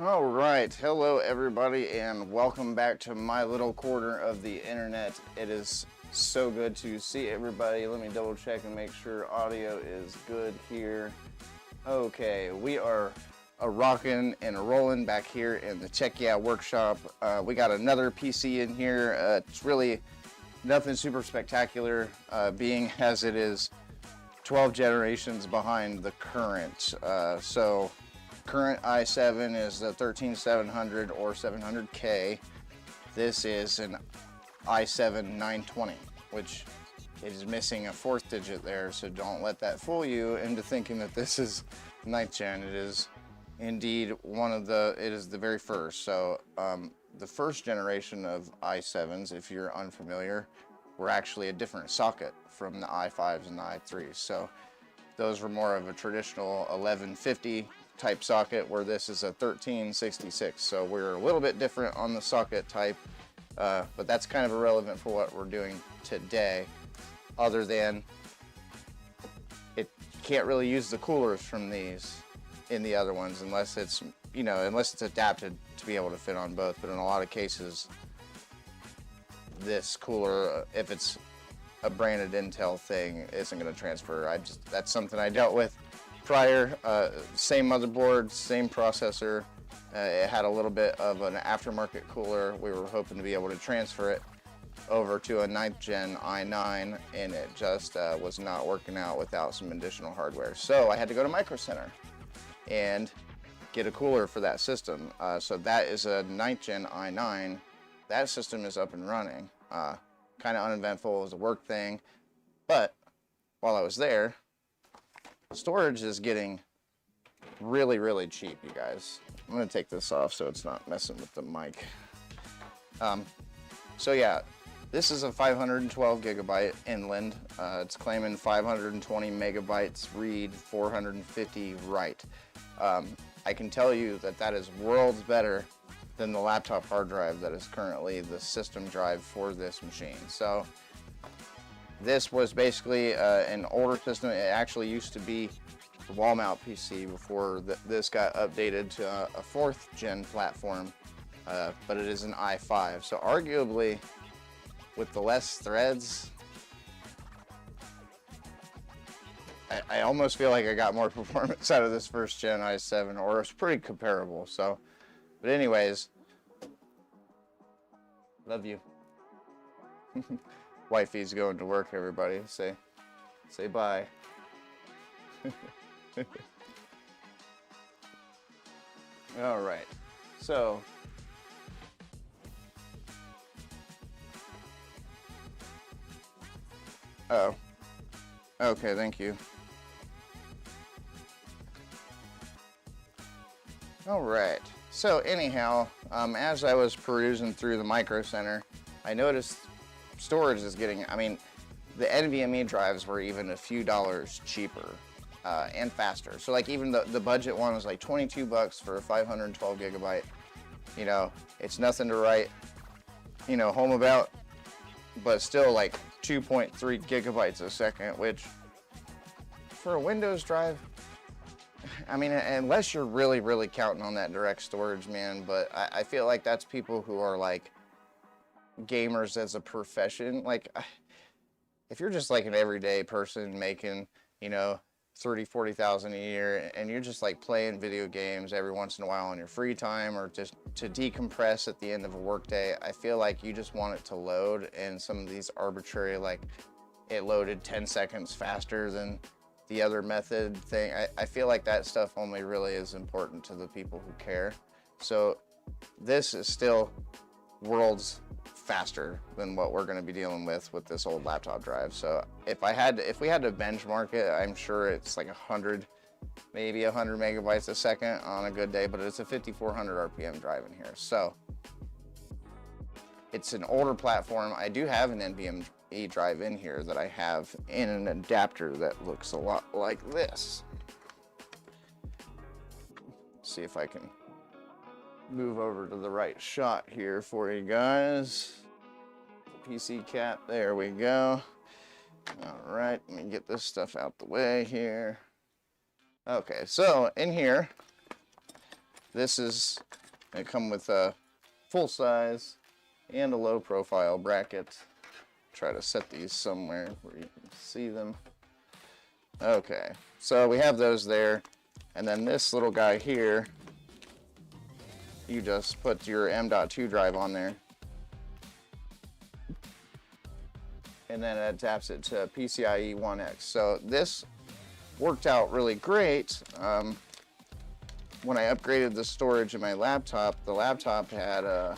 Alright, hello everybody and welcome back to my little corner of the internet. It is so good to see everybody. Let me double check and make sure audio is good here. Okay, we are a rockin' and a rollin' back here in the Check Yeah workshop. We got another PC in here. It's really nothing super spectacular, being as it is 12 generations behind the current. So current i7 is the 13700 or 700K. This is an i7 920, which is missing a 4th digit there, so don't let that fool you into thinking that this is 9th gen. It is indeed it is the very first. So the first generation of i7s, if you're unfamiliar, were actually a different socket from the i5s and the i3s. So those were more of a traditional 1150 type socket, where this is a 1366. So we're a little bit different on the socket type, but that's kind of irrelevant for what we're doing today, other than it can't really use the coolers from these in the other ones unless it's, you know, unless it's adapted to be able to fit on both. But in a lot of cases, this cooler, if it's a branded Intel thing, isn't going to transfer. That's something I dealt with prior. Same motherboard, same processor. It had a little bit of an aftermarket cooler. We were hoping to be able to transfer it over to a 9th gen i9, and it just was not working out without some additional hardware. So I had to go to Micro Center and get a cooler for that system. So that is a 9th gen i9. That system is up and running. Kind of uneventful. It was a work thing, but while I was there, storage is getting really, really cheap, you guys. I'm gonna take this off so it's not messing with the mic. So yeah, this is a 512 gigabyte inland. It's claiming 520 megabytes read, 450 write. I can tell you that that is worlds better than the laptop hard drive that is currently the system drive for this machine. So this was basically an older system. It actually used to be the wall mount PC before this got updated to a 4th gen platform, but it is an i5. So arguably, with the less threads, I almost feel like I got more performance out of this 1st gen i7, or it's pretty comparable. So, but anyways, love you. Wifey's going to work, everybody. Say bye. All right, so oh, okay, thank you. All right, so anyhow, as I was perusing through the Micro Center, I noticed storage is getting, I mean, the NVMe drives were even a few dollars cheaper and faster. So like even the budget one was like 22 bucks for a 512 gigabyte. You know, it's nothing to write, you know, home about, but still like 2.3 gigabytes a second, which for a Windows drive, I mean, unless you're really, really counting on that direct storage, man, but I feel like that's people who are like gamers as a profession. Like, if you're just like an everyday person making, you know, 30,000-40,000 a year, and you're just like playing video games every once in a while on your free time, or just to decompress at the end of a workday, I feel like you just want it to load. And some of these arbitrary, like, it loaded 10 seconds faster than the other method thing, I feel like that stuff only really is important to the people who care. So this is still worlds faster than what we're going to be dealing with this old laptop drive. So if we had to benchmark it, I'm sure it's like 100, maybe 100 megabytes a second on a good day, but it's a 5400 RPM drive in here. So it's an older platform. I do have an NVMe drive in here that I have in an adapter that looks a lot like this. Let's see if I can move over to the right shot here for you guys. PC cap, there we go. All right, let me get this stuff out the way here. Okay, so in here, this is, they come with a full size and a low profile bracket. Try to set these somewhere where you can see them. Okay, so we have those there. And then this little guy here, you just put your M.2 drive on there. And then it adapts it to PCIe 1X. So this worked out really great. When I upgraded the storage in my laptop, the laptop had a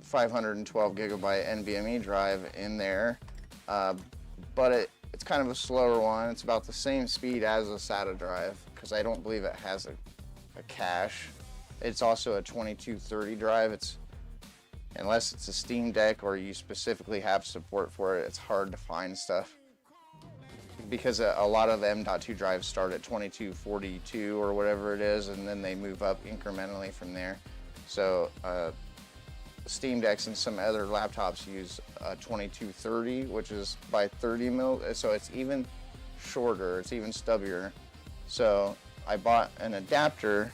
512 gigabyte NVMe drive in there, but it's kind of a slower one. It's about the same speed as a SATA drive because I don't believe it has a cache. It's also a 2230 drive. Unless it's a Steam Deck or you specifically have support for it, it's hard to find stuff. Because a lot of M.2 drives start at 2242 or whatever it is, and then they move up incrementally from there. So Steam Decks and some other laptops use 2230, which is by 30 mil, so it's even shorter, it's even stubbier. So I bought an adapter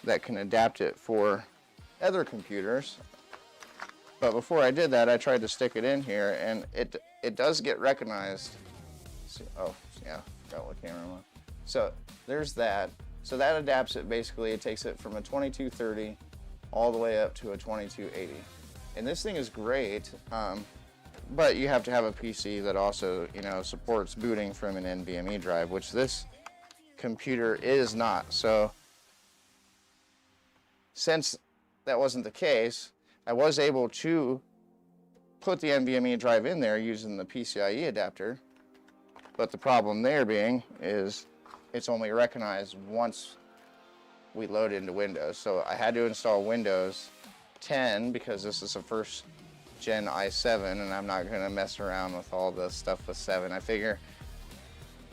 that can adapt it for other computers. But before I did that, I tried to stick it in here, and it does get recognized. Oh, yeah, forgot what camera I'm on. So there's that. So that adapts it basically. It takes it from a 2230 all the way up to a 2280. And this thing is great, but you have to have a PC that also, supports booting from an NVMe drive, which this computer is not. So since that wasn't the case, I was able to put the NVMe drive in there using the PCIe adapter, but the problem there being is it's only recognized once we load into Windows. So I had to install Windows 10 because this is a first gen i7 and I'm not going to mess around with all the stuff with 7. I figure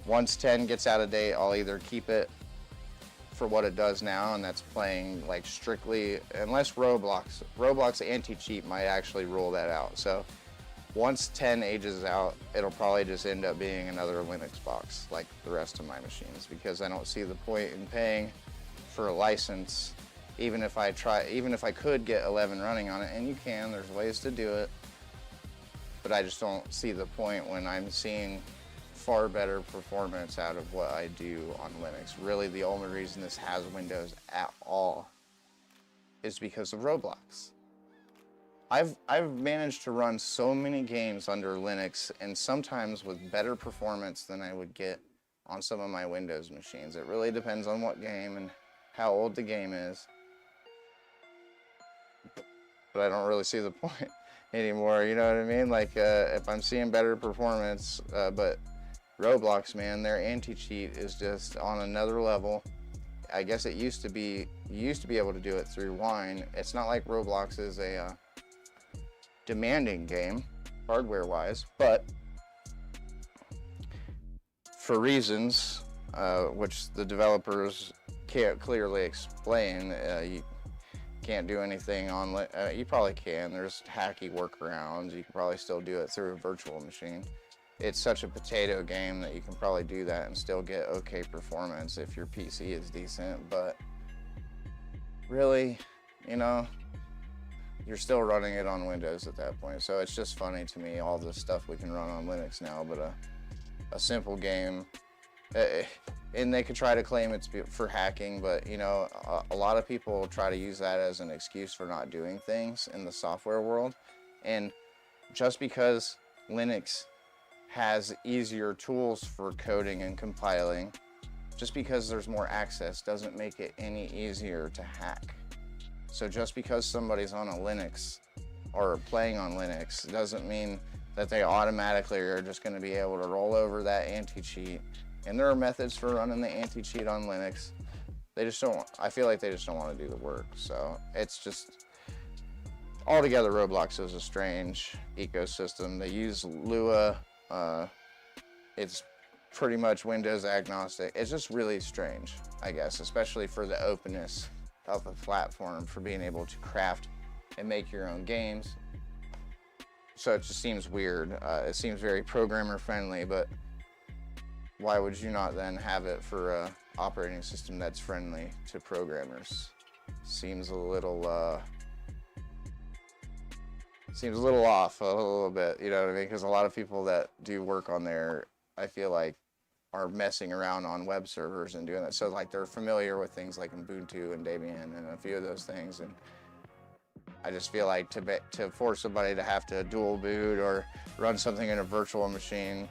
once 10 gets out of date, I'll either keep it for what it does now, and that's playing like strictly, unless Roblox anti-cheat might actually rule that out. So once 10 ages out, it'll probably just end up being another Linux box like the rest of my machines, because I don't see the point in paying for a license, even if I could get 11 running on it, and you can, there's ways to do it, but I just don't see the point when I'm seeing far better performance out of what I do on Linux. Really, the only reason this has Windows at all is because of Roblox. I've managed to run so many games under Linux, and sometimes with better performance than I would get on some of my Windows machines. It really depends on what game and how old the game is. But I don't really see the point anymore, you know what I mean? Like, if I'm seeing better performance, but Roblox, man, their anti-cheat is just on another level. I guess it used to be, you used to be able to do it through Wine. It's not like Roblox is a demanding game, hardware-wise, but for reasons which the developers can't clearly explain, you can't do anything on, you probably can, there's hacky workarounds, you can probably still do it through a virtual machine. It's such a potato game that you can probably do that and still get okay performance if your PC is decent, but really, you're still running it on Windows at that point. So it's just funny to me, all this stuff we can run on Linux now, but a simple game, and they could try to claim it's for hacking, but a lot of people try to use that as an excuse for not doing things in the software world. And just because Linux has easier tools for coding and compiling, just because there's more access doesn't make it any easier to hack. So just because somebody's on a Linux or playing on Linux doesn't mean that they automatically are just going to be able to roll over that anti-cheat. And there are methods for running the anti-cheat on Linux. They just don't, I feel like they just don't want to do the work. So it's just, altogether Roblox is a strange ecosystem. They use Lua. It's pretty much Windows agnostic. It's just really strange, I guess, especially for the openness of the platform, for being able to craft and make your own games. So it just seems weird. It seems very programmer friendly, but why would you not then have it for a operating system that's friendly to programmers? Seems a little off a little bit, you know what I mean? Because a lot of people that do work on there, I feel like, are messing around on web servers and doing that. So like they're familiar with things like Ubuntu and Debian and a few of those things. And I just feel like to force somebody to have to dual boot or run something in a virtual machine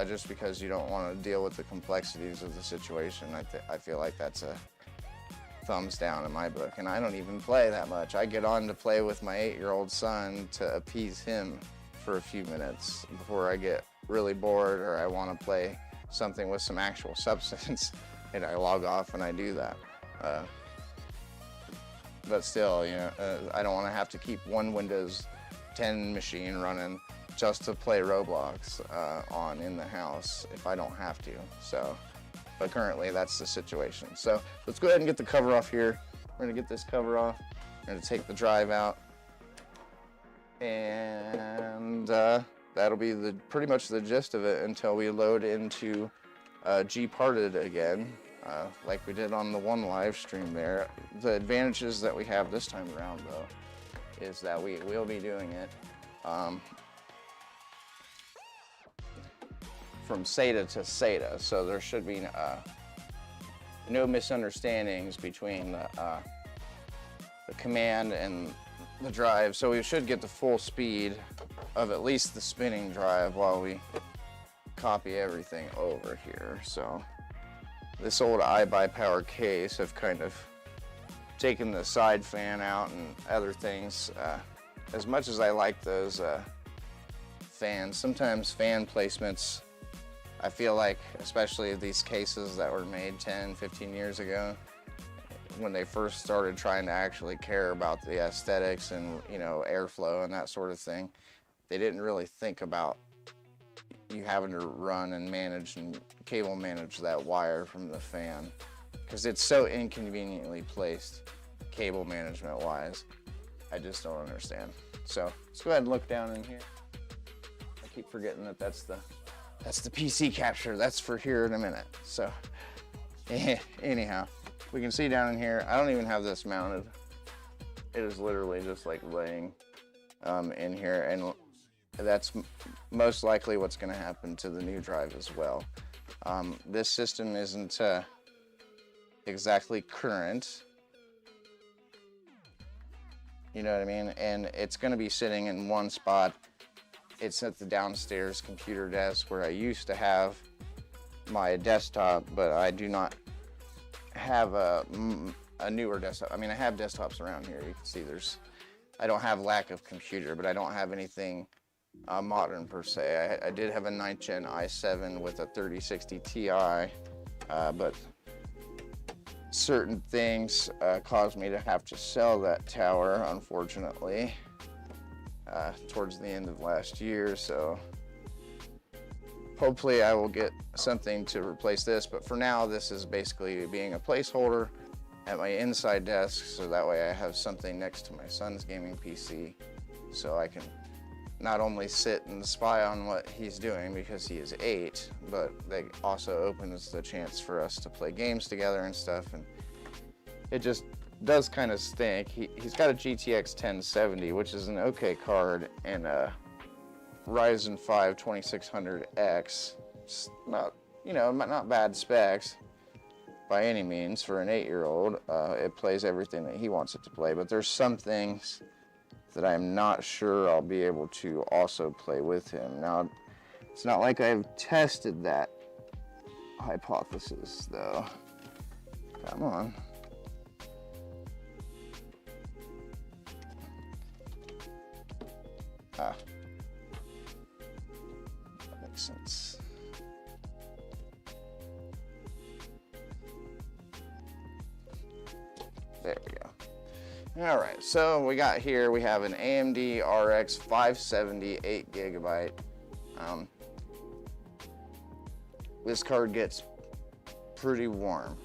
just because you don't want to deal with the complexities of the situation, I feel like that's a thumbs down in my book. And I don't even play that much. I get on to play with my 8-year-old son to appease him for a few minutes before I get really bored or I want to play something with some actual substance, and I log off and I do that. But still, you know, I don't want to have to keep one Windows 10 machine running just to play Roblox on in the house if I don't have to. So, but currently that's the situation. So let's go ahead and get the cover off here. We're gonna get this cover off. We're gonna take the drive out, and that'll be pretty much the gist of it until we load into Gparted again, like we did on the one live stream there. The advantages that we have this time around, though, is that we will be doing it from SATA to SATA, so there should be no misunderstandings between the command and the drive. So we should get the full speed of at least the spinning drive while we copy everything over here. So this old iBuyPower case, I've kind of taken the side fan out and other things. As much as I like those fans, sometimes fan placements, I feel like, especially these cases that were made 10, 15 years ago, when they first started trying to actually care about the aesthetics and, you know, airflow and that sort of thing, they didn't really think about you having to run and manage and cable manage that wire from the fan, because it's so inconveniently placed cable management wise. I just don't understand. So let's go ahead and look down in here. I keep forgetting that that's the PC capture. That's for here in a minute. So anyhow, we can see down in here, I don't even have this mounted. It is literally just like laying in here, and that's most likely what's going to happen to the new drive as well. This system isn't exactly current, you know what I mean? And it's going to be sitting in one spot. It's at the downstairs computer desk where I used to have my desktop, but I do not have a newer desktop. I mean, I have desktops around here. You can see I don't have lack of computer, but I don't have anything modern per se. I did have a 9th gen i7 with a 3060 Ti, but certain things caused me to have to sell that tower, unfortunately, towards the end of last year. So hopefully I will get something to replace this, but for now this is basically being a placeholder at my inside desk, so that way I have something next to my son's gaming PC, so I can not only sit and spy on what he's doing because he is 8, but that also opens the chance for us to play games together and stuff. And it just does kind of stink. He's got a GTX 1070, which is an okay card, and a Ryzen 5 2600X. It's not, you know, not bad specs by any means for an 8-year-old. It plays everything that he wants it to play, but there's some things that I'm not sure I'll be able to also play with him. Now, it's not like I've tested that hypothesis, though. Come on. That makes sense. There we go. All right, so we have an AMD RX 570 8GB. This card gets pretty warm.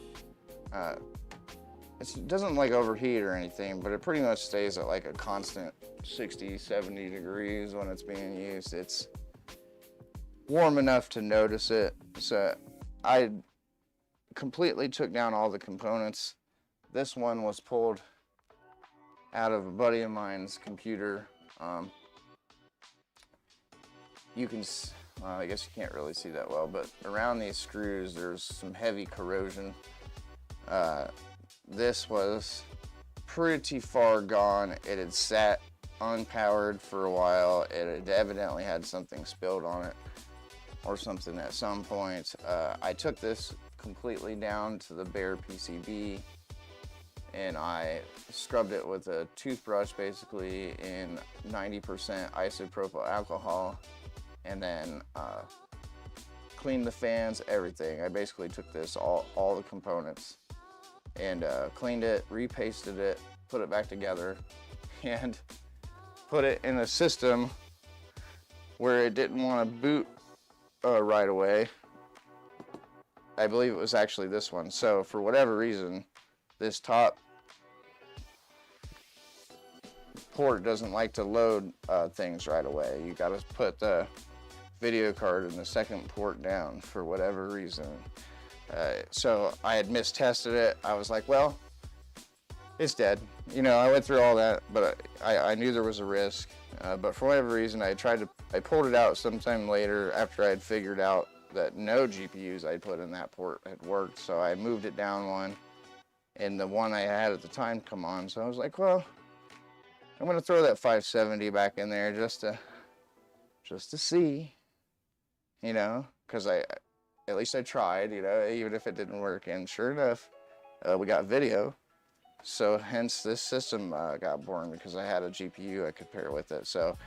It doesn't like overheat or anything, but it pretty much stays at like a constant 60, 70 degrees when it's being used. It's warm enough to notice it. So I completely took down all the components. This one was pulled out of a buddy of mine's computer. You can I guess you can't really see that well, but around these screws there's some heavy corrosion. This was pretty far gone. It had sat unpowered for a while. It had evidently had something spilled on it or something at some point. I took this completely down to the bare PCB and I scrubbed it with a toothbrush basically in 90% isopropyl alcohol, and then cleaned the fans, everything. I basically took this, all the components, and cleaned it, repasted it, put it back together, and put it in a system where it didn't want to boot right away. I believe it was actually this one. So for whatever reason, this top port doesn't like to load things right away. You got to put the video card in the second port down for whatever reason. So I had mistested it. I was like, well, it's dead. You know, I went through all that, but I knew there was a risk. But for whatever reason, I pulled it out sometime later after I had figured out that no GPUs I put in that port had worked. So I moved it down one, and the one I had at the time come on. So I was like, well, I'm gonna throw that 570 back in there just to see, you know, because at least I tried, you know, even if it didn't work. And sure enough, we got video. So hence this system got born, because I had a GPU I could pair with it. So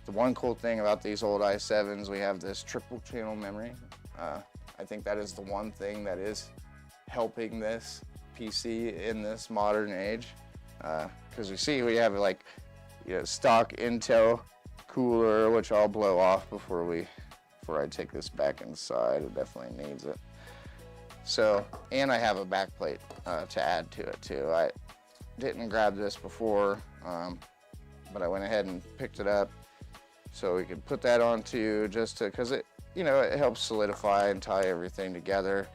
the one cool thing about these old i7s, we have this triple channel memory. I think that is the one thing that is helping this PC in this modern age. Because we have like, you know, stock Intel cooler, which I'll blow off before I take this back inside. It definitely needs it. So, and I have a back plate to add to it too. I didn't grab this before, but I went ahead and picked it up so we could put that on too, just to, because it, you know, it helps solidify and tie everything together.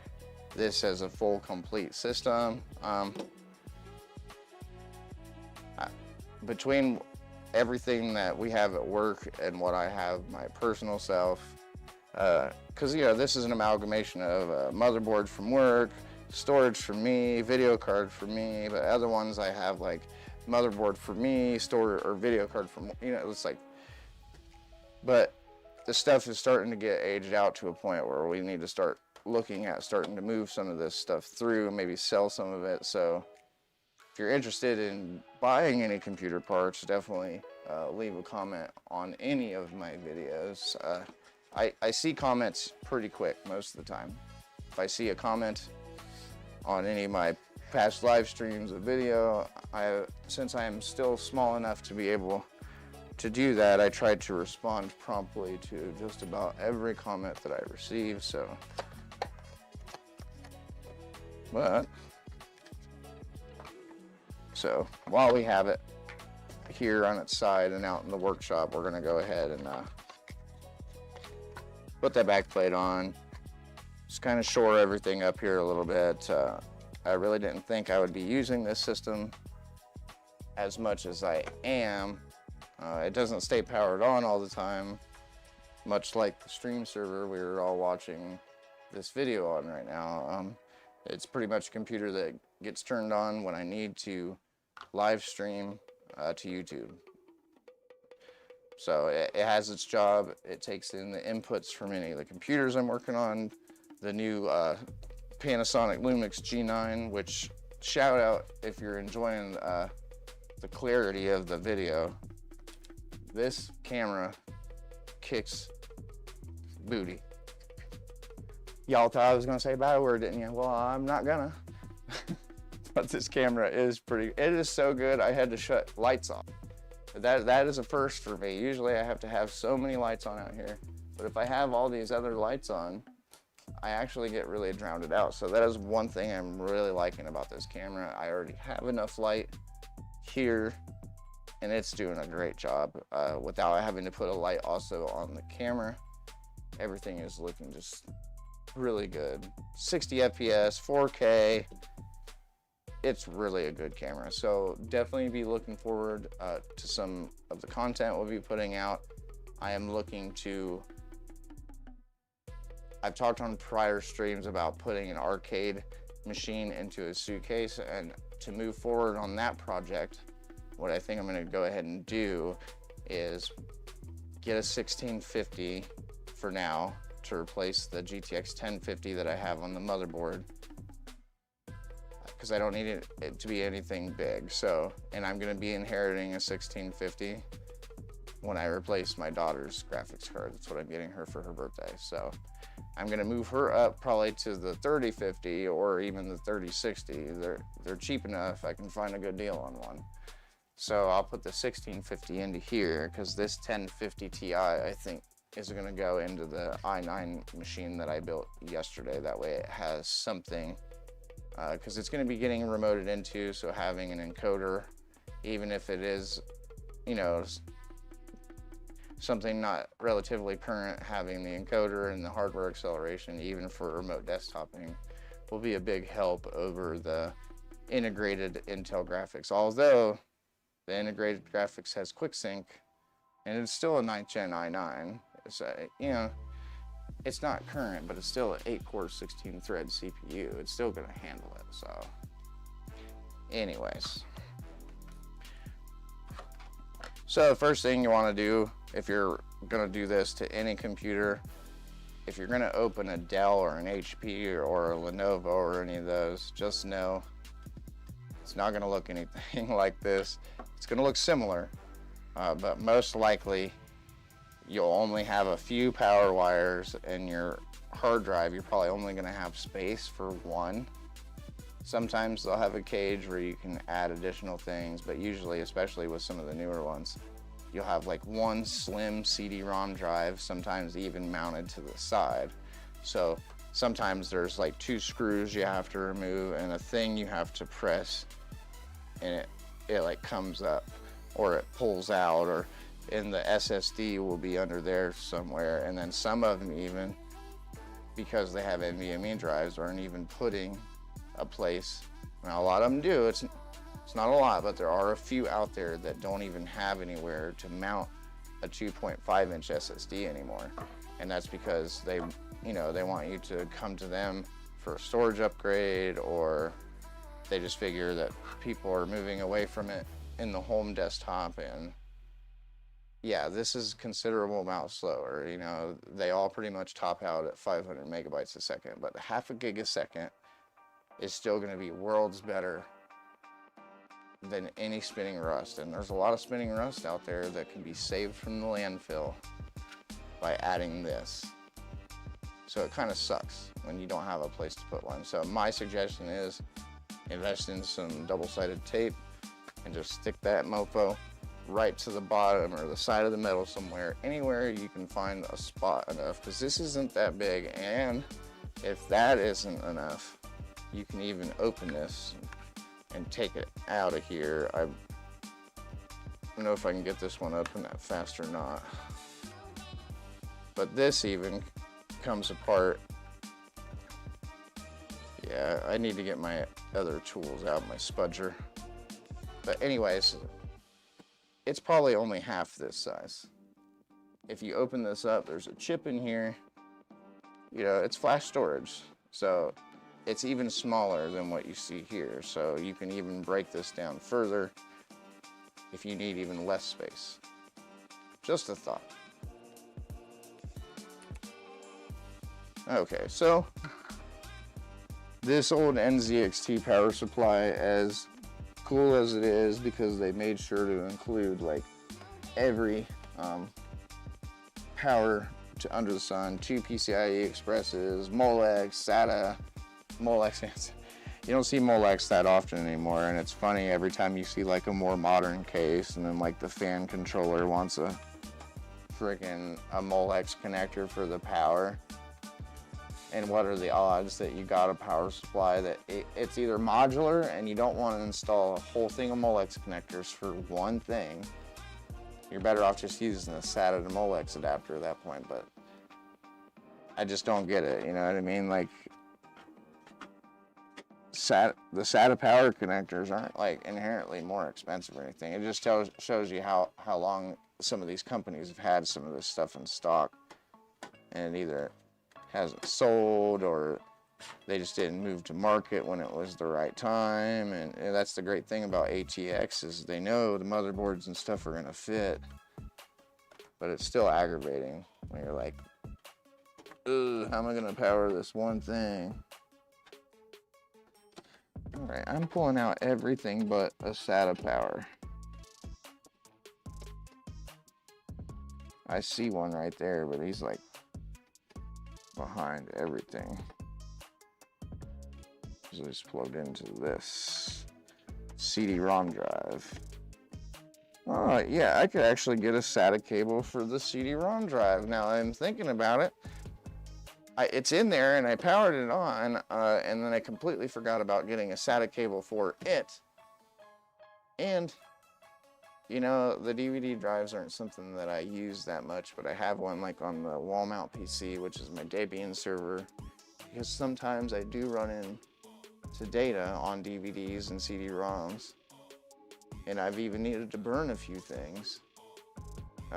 This has a full complete system. Between everything that we have at work and what I have my personal self, because, you know, this is an amalgamation of a motherboard from work, storage for me, video card for me, but other ones I have like motherboard for me, or video card from, you know, it's like, but the stuff is starting to get aged out to a point where we need to start looking at starting to move some of this stuff through and maybe sell some of it. So if you're interested in buying any computer parts, definitely leave a comment on any of my videos. I see comments pretty quick most of the time. If I see a comment on any of my past live streams of video, since I am still small enough to be able to do that, I try to respond promptly to just about every comment that I receive. So while we have it here on its side and out in the workshop, we're gonna go ahead and put that back plate on. Just kind of shore everything up here a little bit. I really didn't think I would be using this system as much as I am. It doesn't stay powered on all the time, much like the stream server we were all watching this video on right now. It's pretty much a computer that gets turned on when I need to live stream to YouTube. So it has its job. It takes in the inputs from any of the computers I'm working on. The new Panasonic Lumix G9, which, shout out if you're enjoying the clarity of the video. This camera kicks booty. Y'all thought I was gonna say a bad word, didn't you? Well, I'm not gonna. But this camera is it is so good, I had to shut lights off. That is a first for me. Usually I have to have so many lights on out here, but if I have all these other lights on, I actually get really drowned out. So that is one thing I'm really liking about this camera. I already have enough light here, and it's doing a great job without having to put a light also on the camera. Everything is looking just really good. 60 FPS, 4K. It's really a good camera. So definitely be looking forward to some of the content we'll be putting out. I am looking to I've talked on prior streams about putting an arcade machine into a suitcase, and to move forward on that project, what I think I'm going to go ahead and do is get a 1650 for now to replace the GTX 1050 that I have on the motherboard, because I don't need it to be anything big. So, and I'm going to be inheriting a 1650 when I replace my daughter's graphics card. That's what I'm getting her for her birthday. So I'm going to move her up probably to the 3050 or even the 3060. They're cheap enough. I can find a good deal on one. So I'll put the 1650 into here, because this 1050 Ti, I think, is going to go into the i9 machine that I built yesterday. That way it has something, because it's going to be getting remoted into, so having an encoder, even if it is, you know, something not relatively current, having the encoder and the hardware acceleration, even for remote desktoping, will be a big help over the integrated Intel graphics. Although the integrated graphics has QuickSync, and it's still a 9th gen i9. It's you know, it's not current, but it's still an 8-core 16-thread CPU. It's still going to handle it. So, anyways. So the first thing you want to do, if you're going to do this to any computer, if you're going to open a Dell or an HP or a Lenovo or any of those, just know it's not going to look anything like this. It's going to look similar, but most likely you'll only have a few power wires, and your hard drive, you're probably only going to have space for one. Sometimes they'll have a cage where you can add additional things, but usually, especially with some of the newer ones, you'll have like one slim CD-ROM drive, sometimes even mounted to the side. So sometimes there's like 2 screws you have to remove and a thing you have to press, and it like comes up or it pulls out, or and the SSD will be under there somewhere. And then some of them, even because they have NVMe drives, aren't even putting a place. Now a lot of them do, it's not a lot, but there are a few out there that don't even have anywhere to mount a 2.5 inch SSD anymore. And that's because they want you to come to them for a storage upgrade, or they just figure that people are moving away from it in the home desktop. And yeah, this is a considerable amount slower. You know, they all pretty much top out at 500 megabytes a second, but half a gig a second is still going to be worlds better than any spinning rust. And there's a lot of spinning rust out there that can be saved from the landfill by adding this. So it kind of sucks when you don't have a place to put one. So my suggestion is invest in some double-sided tape and just stick that mofo right to the bottom or the side of the metal somewhere, anywhere you can find a spot enough, because this isn't that big. And if that isn't enough, you can even open this and take it out of here. I don't know if I can get this one open that fast or not, but this even comes apart. Yeah, I need to get my other tools out, my spudger. But anyways, it's probably only half this size. If you open this up, there's a chip in here. You know, it's flash storage, so it's even smaller than what you see here. So you can even break this down further if you need even less space. Just a thought. Okay, so this old NZXT power supply, as cool as it is, because they made sure to include like every power to under the sun, 2 PCIe expresses, Molex, SATA, Molex. You don't see Molex that often anymore, and it's funny every time you see like a more modern case, and then like the fan controller wants a freaking Molex connector for the power. And what are the odds that you got a power supply that it's either modular and you don't want to install a whole thing of Molex connectors for one thing. You're better off just using the SATA to Molex adapter at that point. But I just don't get it, you know what I mean? Like, the SATA power connectors aren't like inherently more expensive or anything. It just shows you how long some of these companies have had some of this stuff in stock, and either hasn't sold, or they just didn't move to market when it was the right time. And that's the great thing about ATX, is they know the motherboards and stuff are gonna fit, but it's still aggravating when you're like, ugh, how am I gonna power this one thing? All right, I'm pulling out everything but a SATA power. I see one right there, but he's like behind everything. So it's plugged into this CD-ROM drive. Oh, yeah, I could actually get a SATA cable for the CD-ROM drive. Now I'm thinking about it. It's in there, and I powered it on, and then I completely forgot about getting a SATA cable for it. And, you know, the DVD drives aren't something that I use that much, but I have one like on the wall mount PC, which is my Debian server, because sometimes I do run into data on DVDs and CD-ROMs, and I've even needed to burn a few things.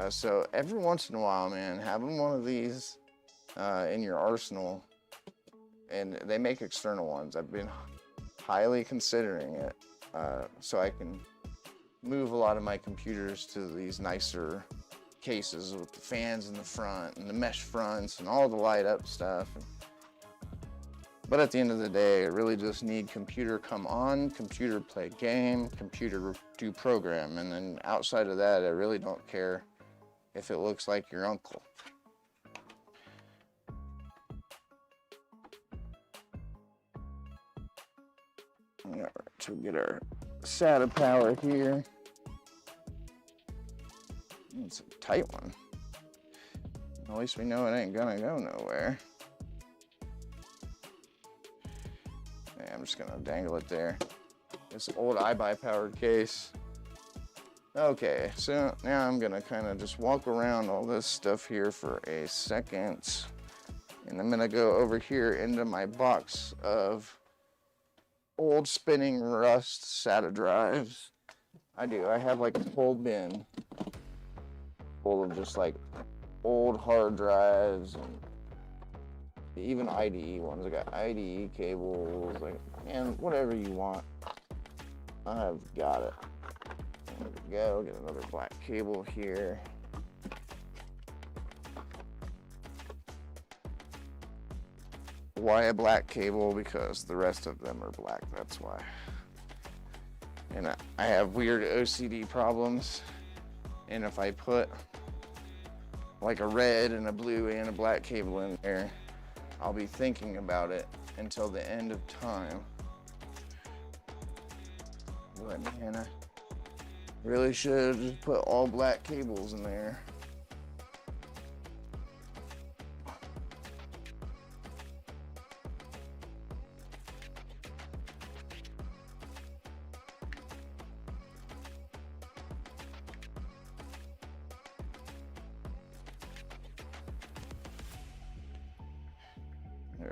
So every once in a while, man, having one of these in your arsenal, and they make external ones. I've been highly considering it, so I can move a lot of my computers to these nicer cases with the fans in the front and the mesh fronts and all the light up stuff. But at the end of the day, I really just need computer come on, computer play game, computer do program, and then outside of that, I really don't care if it looks like your uncle. All right, so we get our SATA power here. It's a tight one. At least we know it ain't gonna go nowhere. Yeah, I'm just gonna dangle it there. This old iBuy powered case. Okay, so now I'm gonna kind of just walk around all this stuff here for a second. And I'm gonna go over here into my box of old spinning rust SATA drives. I have like a whole bin full of just like old hard drives and even IDE ones. I got IDE cables, like, man, whatever you want, I've got it. There we go, get another black cable here. Why a black cable? Because the rest of them are black, that's why. And I have weird OCD problems, and if I put like a red and a blue and a black cable in there, I'll be thinking about it until the end of time. But man, I really should have just put all black cables in there.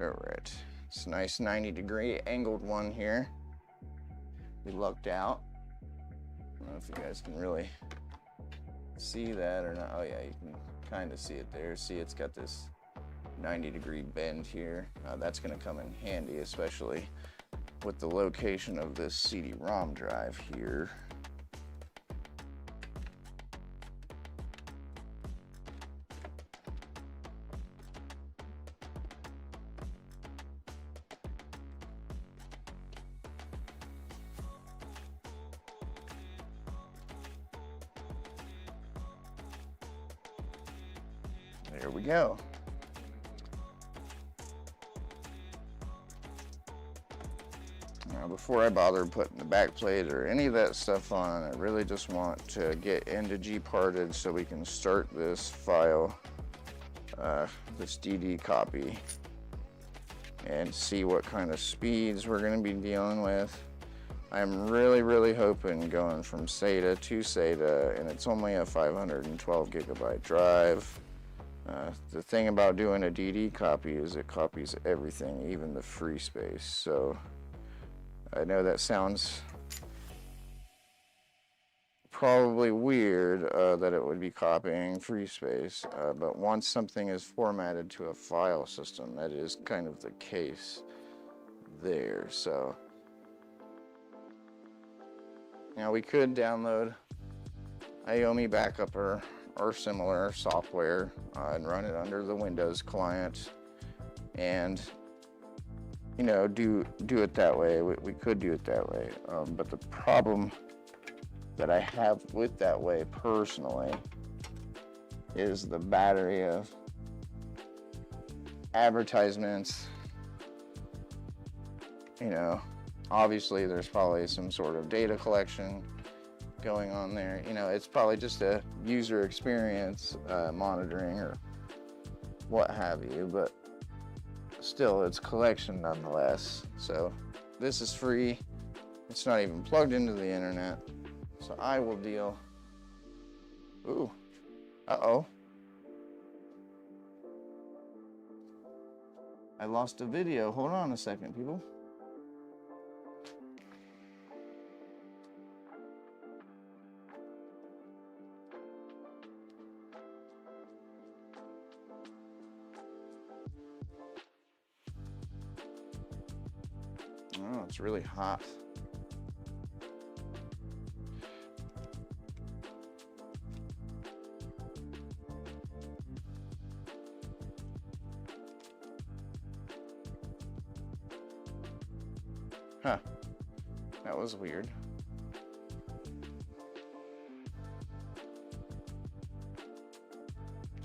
All right, it's a nice 90-degree angled one here. We lucked out. I don't know if you guys can really see that or not. Oh yeah, you can kind of see it there. See, it's got this 90-degree bend here. That's gonna come in handy, especially with the location of this CD-ROM drive here. There we go. Now, before I bother putting the back plate or any of that stuff on, I really just want to get into gparted so we can start this file, this DD copy, and see what kind of speeds we're going to be dealing with. I'm really hoping going from SATA to SATA, and it's only a 512 gigabyte drive. The thing about doing a DD copy is it copies everything, even the free space. So I know that sounds probably weird that it would be copying free space, but once something is formatted to a file system, that is kind of the case there. So now we could download IOMI backup or similar software and run it under the Windows client, and you know, do it that way. We could do it that way, but the problem that I have with that way personally is the battery of advertisements. You know, obviously there's probably some sort of data collection going on there. You know, it's probably just a user experience monitoring or what have you, but still it's collection nonetheless. So this is free. It's not even plugged into the internet. So I will deal. Ooh. Uh-oh. I lost a video. Hold on a second, people. Oh, it's really hot. Huh. That was weird.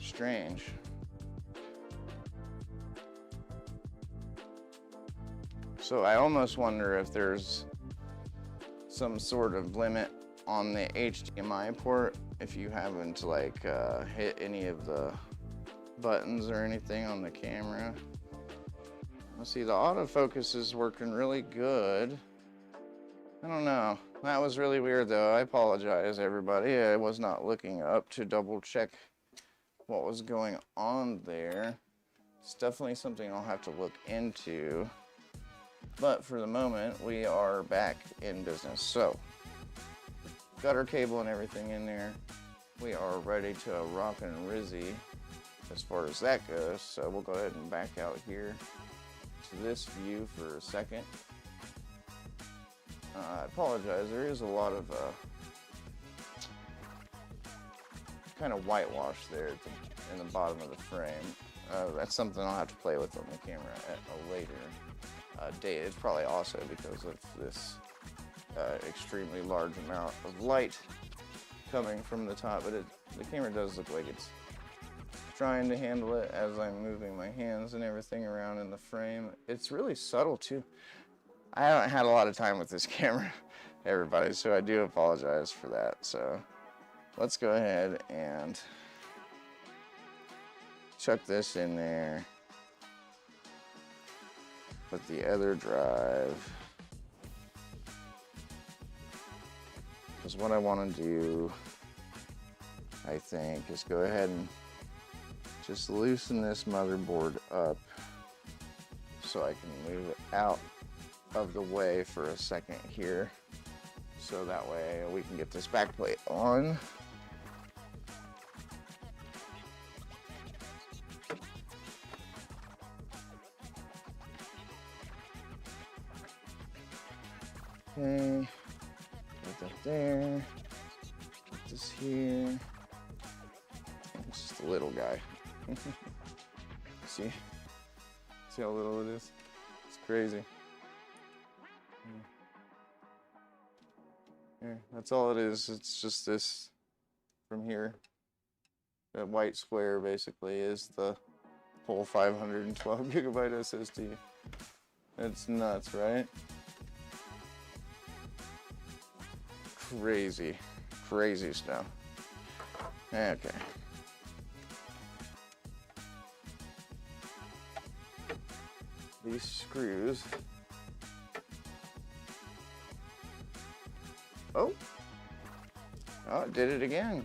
Strange. So I almost wonder if there's some sort of limit on the HDMI port if you happen to like hit any of the buttons or anything on the camera. Let's see, the autofocus is working really good. I don't know. That was really weird though. I apologize, everybody. I was not looking up to double check what was going on there. It's definitely something I'll have to look into. But for the moment, we are back in business. So, got our cable and everything in there. We are ready to rock and rizzy as far as that goes. So we'll go ahead and back out here to this view for a second. I apologize, there is a lot of kind of whitewash there in the bottom of the frame. That's something I'll have to play with on the camera at a later date. It's probably also because of this extremely large amount of light coming from the top, but the camera does look like it's trying to handle it as I'm moving my hands and everything around in the frame. It's really subtle too. I haven't had a lot of time with this camera, everybody, so I do apologize for that. So let's go ahead and chuck this in there. Put the other drive. Because what I want to do, I think, is go ahead and just loosen this motherboard up so I can move it out of the way for a second here. So that way we can get this backplate on. Okay, put that there, put this here. It's just a little guy. See how little it is? It's crazy. Here, that's all it is. It's just this from here. That white square basically is the whole 512 gigabyte SSD. It's nuts, right? Crazy stuff. Okay. These screws. Oh, it did it again.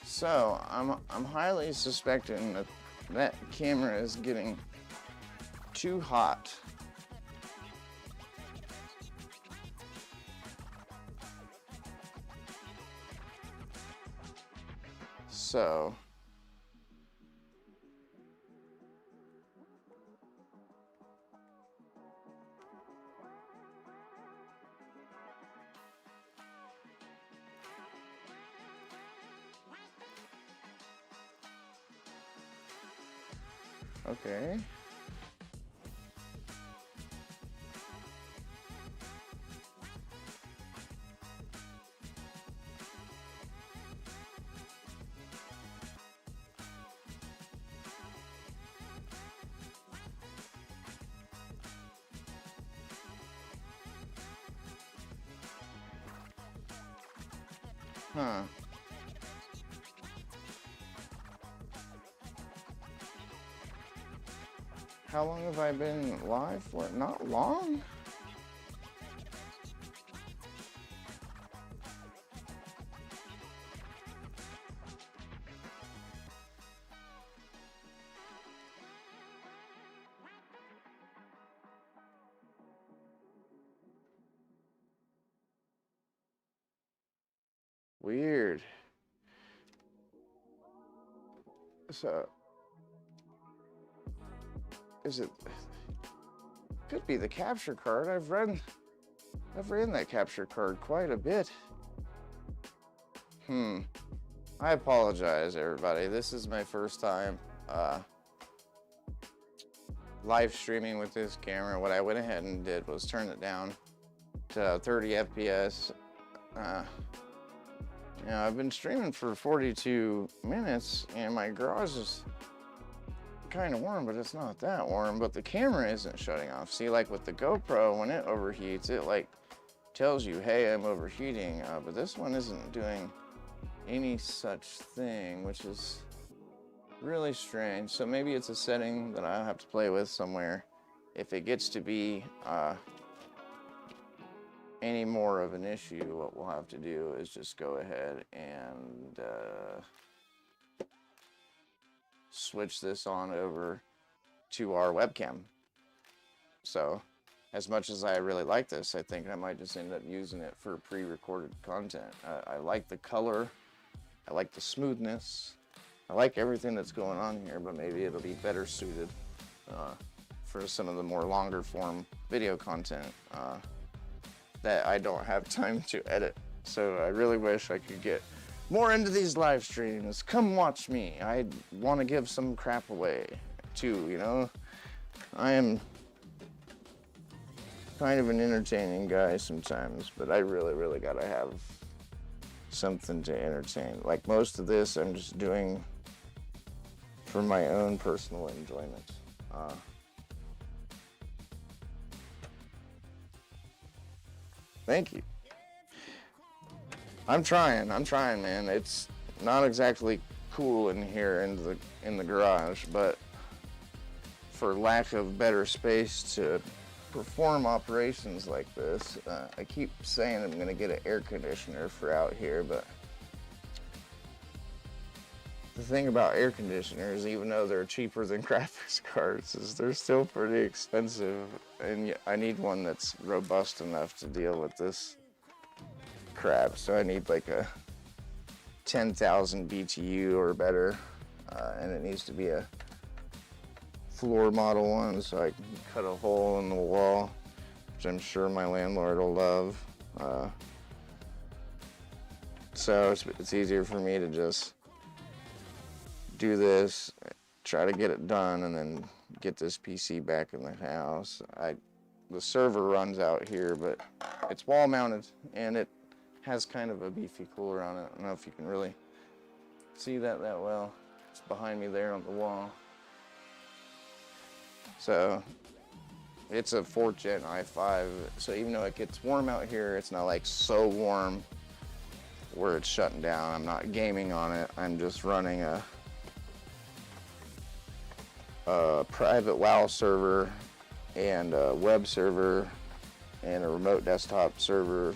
So I'm highly suspecting that camera is getting too hot. So okay. Huh. How long have I been live for? Not long? Weird. So, is it? Could be the capture card. I've ran that capture card quite a bit. I apologize, everybody. This is my first time live streaming with this camera. What I went ahead and did was turn it down to 30 FPS. You know, I've been streaming for 42 minutes, and my garage is kind of warm, but it's not that warm. But the camera isn't shutting off. See, like with the GoPro, when it overheats, it like tells you, hey, I'm overheating. But this one isn't doing any such thing, which is really strange. So maybe it's a setting that I'll have to play with somewhere. If it gets to be any more of an issue, what we'll have to do is just go ahead and switch this on over to our webcam. So as much as I really like this, I think I might just end up using it for pre-recorded content. I like the color, I like the smoothness, I like everything that's going on here, but maybe it'll be better suited for some of the more longer form video content that I don't have time to edit. So I really wish I could get more into these live streams. Come watch me. I want to give some crap away too, you know? I am kind of an entertaining guy sometimes, but I really gotta have something to entertain. Like most of this, I'm just doing for my own personal enjoyment. Thank you. I'm trying, man. It's not exactly cool in here in the garage, but for lack of better space to perform operations like this, I keep saying I'm gonna get an air conditioner for out here, but the thing about air conditioners, even though they're cheaper than graphics cards, is they're still pretty expensive, and I need one that's robust enough to deal with this crap. So I need like a 10,000 BTU or better, and it needs to be a floor model one, so I can cut a hole in the wall, which I'm sure my landlord will love. So it's easier for me to just do this, try to get it done, and then get this PC back in the house. The server runs out here, but it's wall mounted, and it has kind of a beefy cooler on it. I don't know if you can really see that well. It's behind me there on the wall. So it's a 4th Gen i5, so even though it gets warm out here, it's not like so warm where it's shutting down. I'm not gaming on it. I'm just running a private WoW server and a web server and a remote desktop server,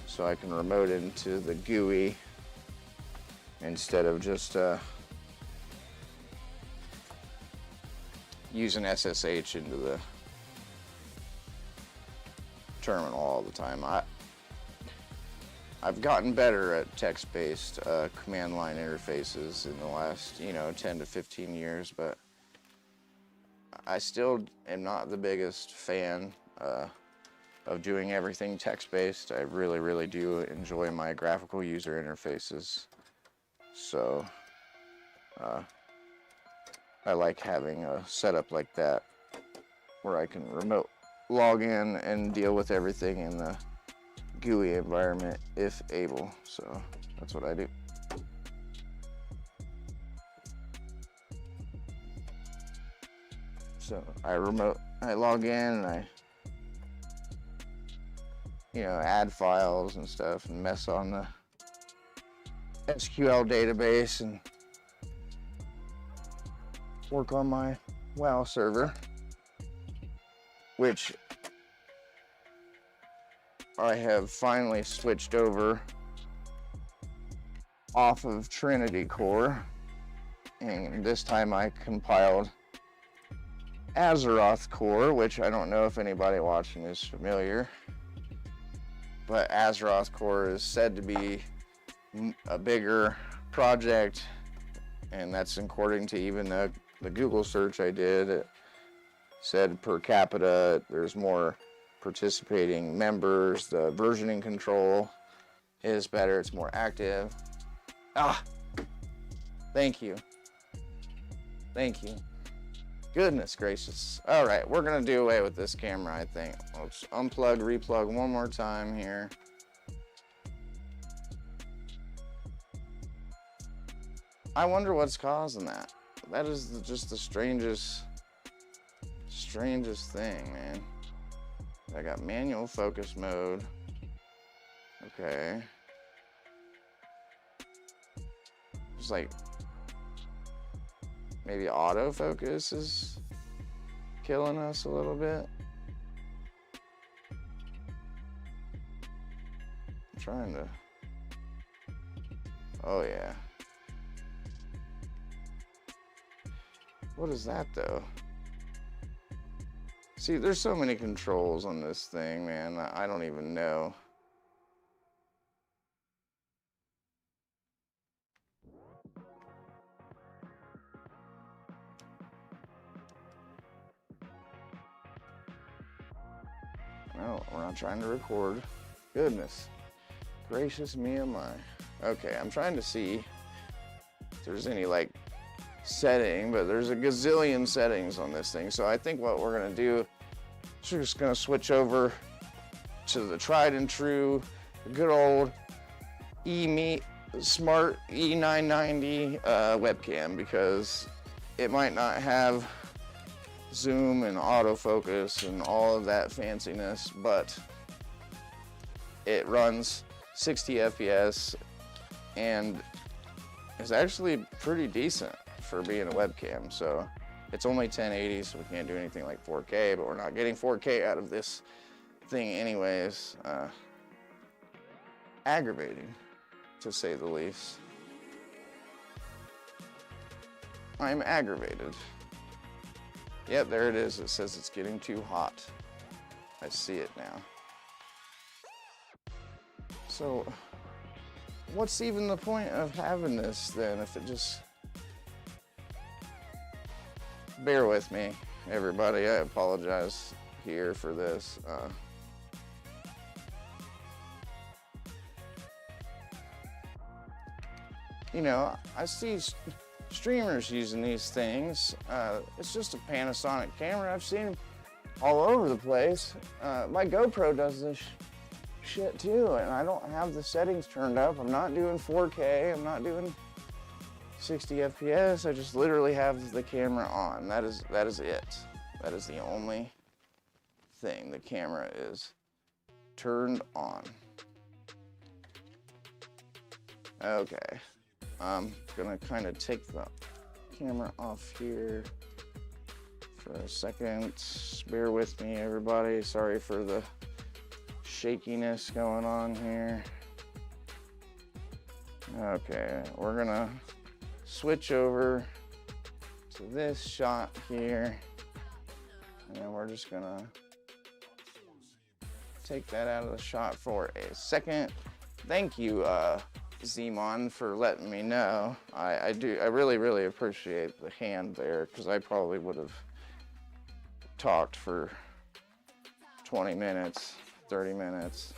so I can remote into the GUI instead of just using SSH into the terminal all the time. I've gotten better at text-based command line interfaces in the last, 10 to 15 years, but I still am not the biggest fan of doing everything text-based. I really, really do enjoy my graphical user interfaces. So I like having a setup like that where I can remote log in and deal with everything in the GUI environment if able. So that's what I do. So I log in and I add files and stuff and mess on the SQL database and work on my WoW server, which I have finally switched over off of Trinity Core, and this time I compiled Azeroth Core, which I don't know if anybody watching is familiar, but Azeroth Core is said to be a bigger project, and that's according to even the Google search I did. It said per capita there's more participating members, the versioning control is better, it's more active. Thank you. Goodness gracious. All right, we're gonna do away with this camera, I think. Let's unplug, replug one more time here. I wonder what's causing that. That is just the strangest thing, man. I got manual focus mode. Okay. It's like maybe autofocus is killing us a little bit. I'm trying to. Oh yeah. What is that though? See, there's so many controls on this thing, man. I don't even know. No, we're not trying to record. Goodness gracious me, am I? Okay, I'm trying to see if there's any like setting, but there's a gazillion settings on this thing. So I think what we're gonna do is we're just gonna switch over to the tried and true, good old Smart E990 webcam, because it might not have zoom and autofocus and all of that fanciness, but it runs 60 FPS and is actually pretty decent for being a webcam. So it's only 1080, so we can't do anything like 4K, but we're not getting 4K out of this thing anyways. Aggravating, to say the least. I'm aggravated. Yep, there it is. It says it's getting too hot. I see it now. So what's even the point of having this then if it just... Bear with me, everybody. I apologize here for this. I see streamers using these things. It's just a Panasonic camera. I've seen them all over the place. My GoPro does this shit too, and I don't have the settings turned up. I'm not doing 4K. I'm not doing 60 FPS. I just literally have the camera on. That is it. That is the only thing. The camera is turned on. Okay. I'm gonna kind of take the camera off here for a second. Bear with me, everybody. Sorry for the shakiness going on here. Okay, we're gonna switch over to this shot here, and then we're just gonna take that out of the shot for a second. thank you, Zemon, for letting me know. I really appreciate the hand there, because I probably would have talked for 20 minutes, 30 minutes.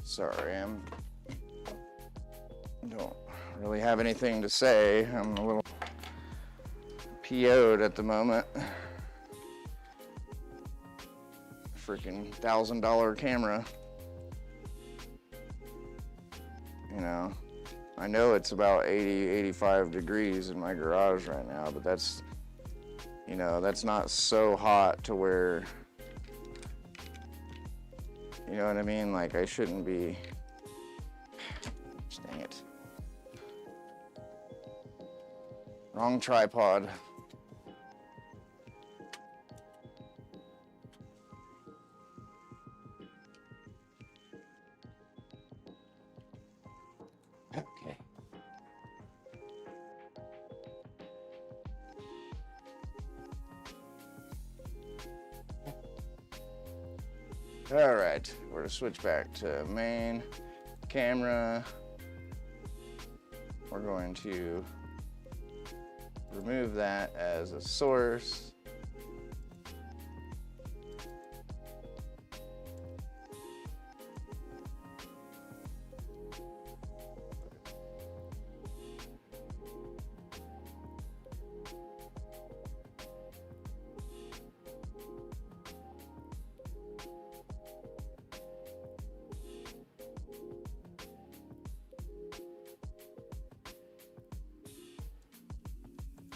Sorry, I don't really have anything to say. I'm a little PO'd at the moment. Freaking $1,000 camera. You know, I know it's about 80, 85 degrees in my garage right now, but that's, you know, that's not so hot to where, you know what I mean? Like, I shouldn't be. Dang it. Wrong tripod. Okay. All right, we're gonna switch back to main camera. We're going to remove that as a source.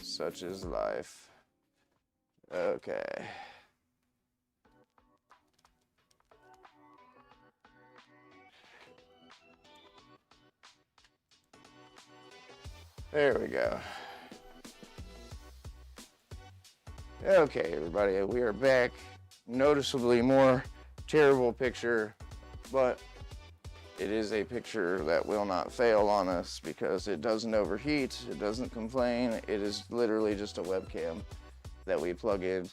Such is life. Okay. There we go. Okay, everybody, we are back. Noticeably more terrible picture, but it is a picture that will not fail on us because it doesn't overheat, it doesn't complain. It is literally just a webcam that we plug in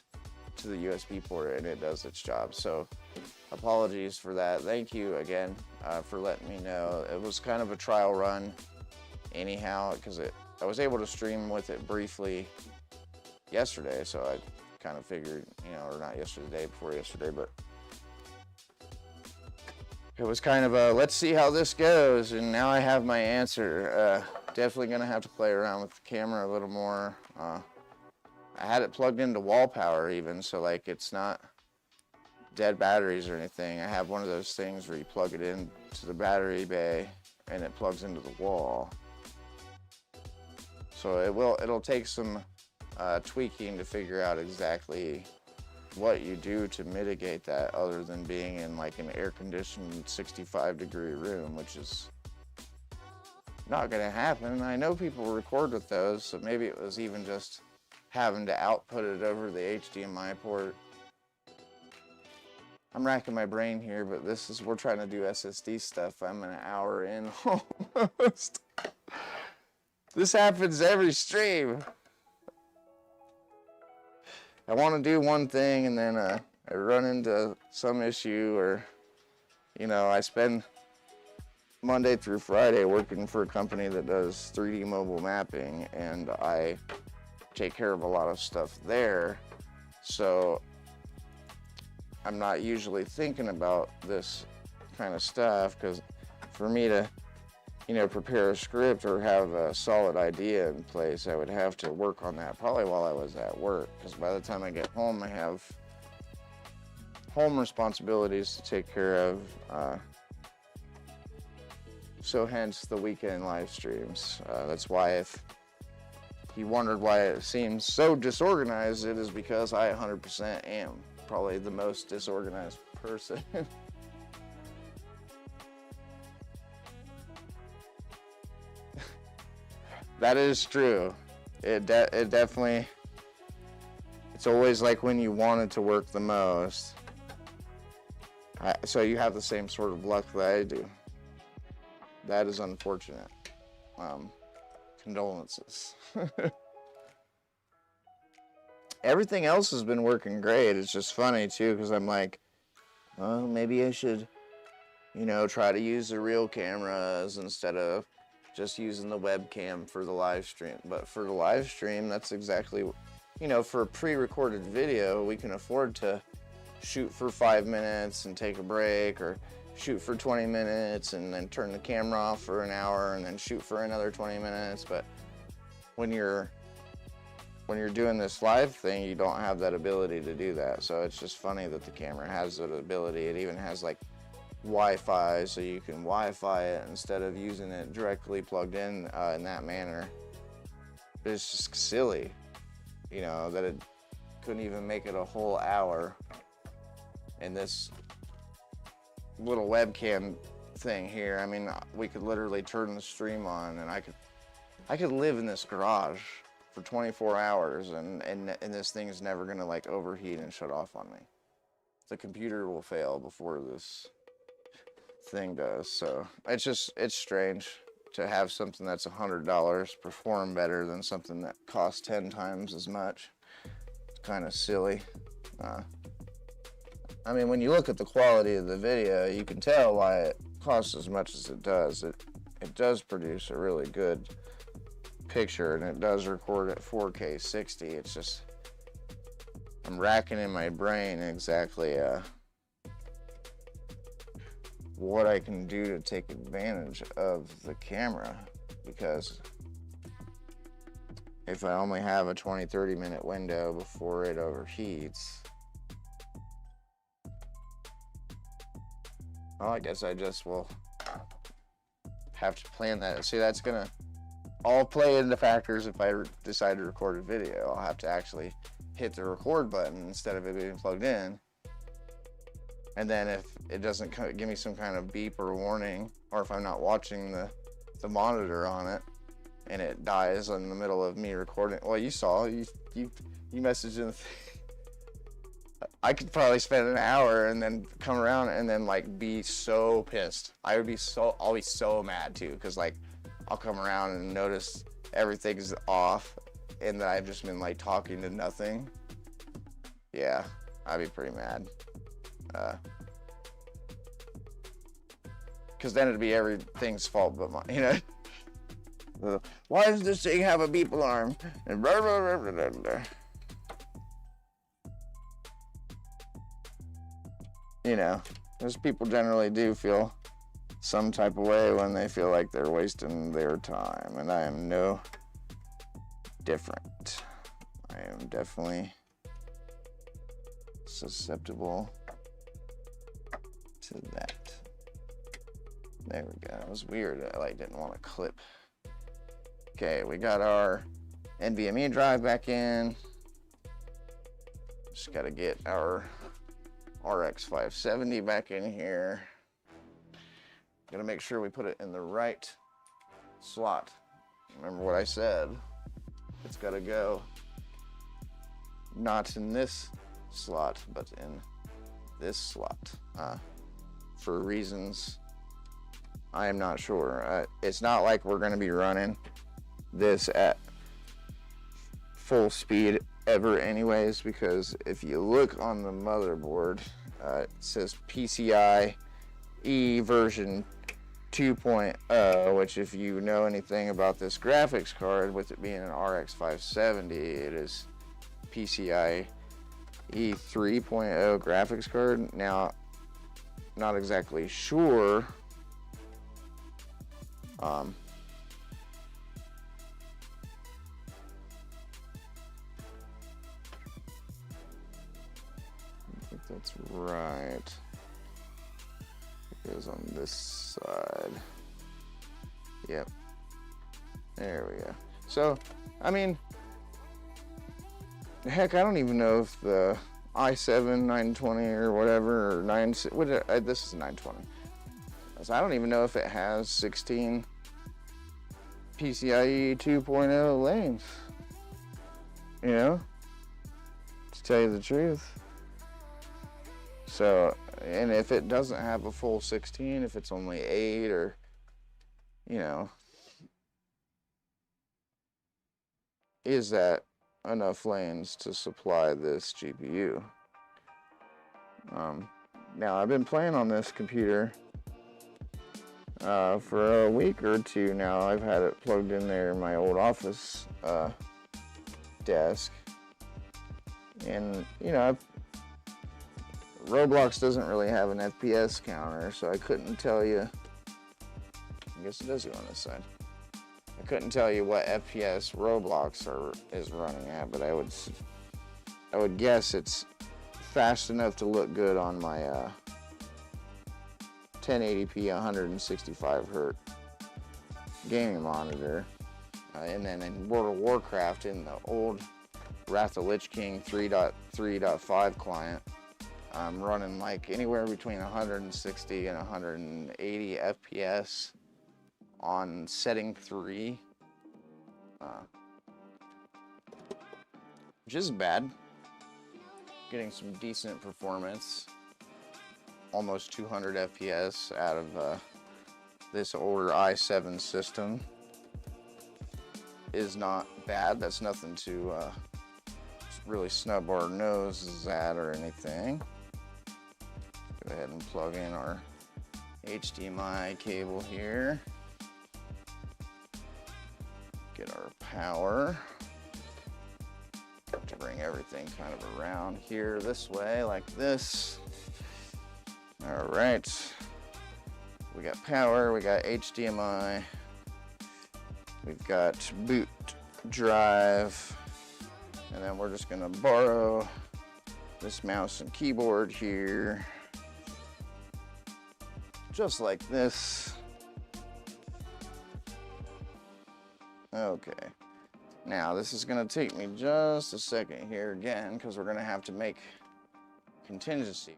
to the USB port and it does its job. So apologies for that. Thank you again for letting me know. It was kind of a trial run anyhow, because I was able to stream with it briefly yesterday, so I kind of figured, you know, or not yesterday, the day before yesterday, but it was kind of a, let's see how this goes, and now I have my answer. Definitely gonna have to play around with the camera a little more. I had it plugged into wall power even, so like it's not dead batteries or anything. I have one of those things where you plug it in to the battery bay and it plugs into the wall. So it'll take some tweaking to figure out exactly what you do to mitigate that, other than being in like an air-conditioned 65-degree room, which is not gonna happen. I know people record with those, so maybe it was even just having to output it over the HDMI port. I'm racking my brain here, but we're trying to do SSD stuff. I'm an hour in almost. This happens every stream. I want to do one thing and then I run into some issue, or, you know, I spend Monday through Friday working for a company that does 3D mobile mapping, and I take care of a lot of stuff there. So I'm not usually thinking about this kind of stuff, because for me to, you know, prepare a script or have a solid idea in place, I would have to work on that probably while I was at work, because by the time I get home, I have home responsibilities to take care of. So hence the weekend live streams. That's why, if you wondered why it seems so disorganized, it is because I 100% am probably the most disorganized person. That is true. it definitely, it's always like when you want it to work the most. So you have the same sort of luck that I do. That is unfortunate. Condolences. Everything else has been working great. It's just funny too, because I'm like, well, maybe I should, you know, try to use the real cameras instead of just using the webcam for the live stream. But for the live stream, that's exactly, you know, for a pre-recorded video, we can afford to shoot for 5 minutes and take a break, or shoot for 20 minutes and then turn the camera off for an hour and then shoot for another 20 minutes. But when you're doing this live thing, you don't have that ability to do that. So it's just funny that the camera has that ability. It even has like Wi-Fi, so you can Wi-Fi it instead of using it directly plugged in that manner. But it's just silly, you know, that it couldn't even make it a whole hour. And this little webcam thing here, I mean, we could literally turn the stream on, and I could live in this garage for 24 hours, and this thing is never gonna like overheat and shut off on me. The computer will fail before this thing does. So it's strange to have something that's $100 perform better than something that costs 10 times as much. It's kind of silly. I mean, when you look at the quality of the video, you can tell why it costs as much as it does. It does produce a really good picture, and it does record at 4K 60. It's just, I'm racking in my brain exactly what I can do to take advantage of the camera, because if I only have a 20-30 minute window before it overheats, well, I guess I just will have to plan that. See, that's gonna all play into factors if I decide to record a video. I'll have to actually hit the record button instead of it being plugged in. And then if it doesn't give me some kind of beep or warning, or if I'm not watching the monitor on it and it dies in the middle of me recording, well, you saw, you messaged in the thing. I could probably spend an hour and then come around and then like be so pissed. I'll be so mad too, because like I'll come around and notice everything's off and that I've just been like talking to nothing. Yeah, I'd be pretty mad. Because then it'd be everything's fault but mine, you know? Why does this thing have a beep alarm? And blah, blah, blah, blah, blah, blah. You know, those people generally do feel some type of way when they feel like they're wasting their time, and I am no different. I am definitely susceptible to that. There we go. It was weird. I like didn't want to clip. Okay, we got our NVMe drive back in. Just got to get our RX 570 back in here. Gotta make sure we put it in the right slot. Remember what I said. It's gotta go not in this slot, but in this slot. For reasons I am not sure. It's not like we're gonna be running this at full speed ever anyways, because if you look on the motherboard, it says PCIe version 2.0, which if you know anything about this graphics card, with it being an RX 570, it is PCIe 3.0 graphics card. Now, not exactly sure I think that's right. It goes on this side. Yep. There we go. So, I mean, heck, I don't even know if the i7 920 or whatever, or this is 920. So I don't even know if it has 16 PCIe 2.0 lanes. you know, to tell you the truth. So, and if it doesn't have a full 16, if it's only 8 or, you know, is that enough lanes to supply this GPU? Now, I've been playing on this computer for a week or two now. I've had it plugged in there in my old office desk. And, you know, Roblox doesn't really have an FPS counter, so I couldn't tell you. I guess it does go on this side. I couldn't tell you what FPS Roblox is running at, but I would guess it's fast enough to look good on my 1080p 165 Hz gaming monitor. And then in World of Warcraft, in the old Wrath of Lich King 3.3.5 client, I'm running like anywhere between 160 and 180 FPS on setting 3, which isn't bad. Getting some decent performance, almost 200 FPS out of this older i7 system is not bad. That's nothing to really snub our noses at or anything. Go ahead and plug in our HDMI cable here. Get our power. To bring everything kind of around here this way, like this. All right. We got power, we got HDMI, we've got boot drive, and then we're just gonna borrow this mouse and keyboard here, just like this. Okay. Now, this is going to take me just a second here again, because we're going to have to make contingency.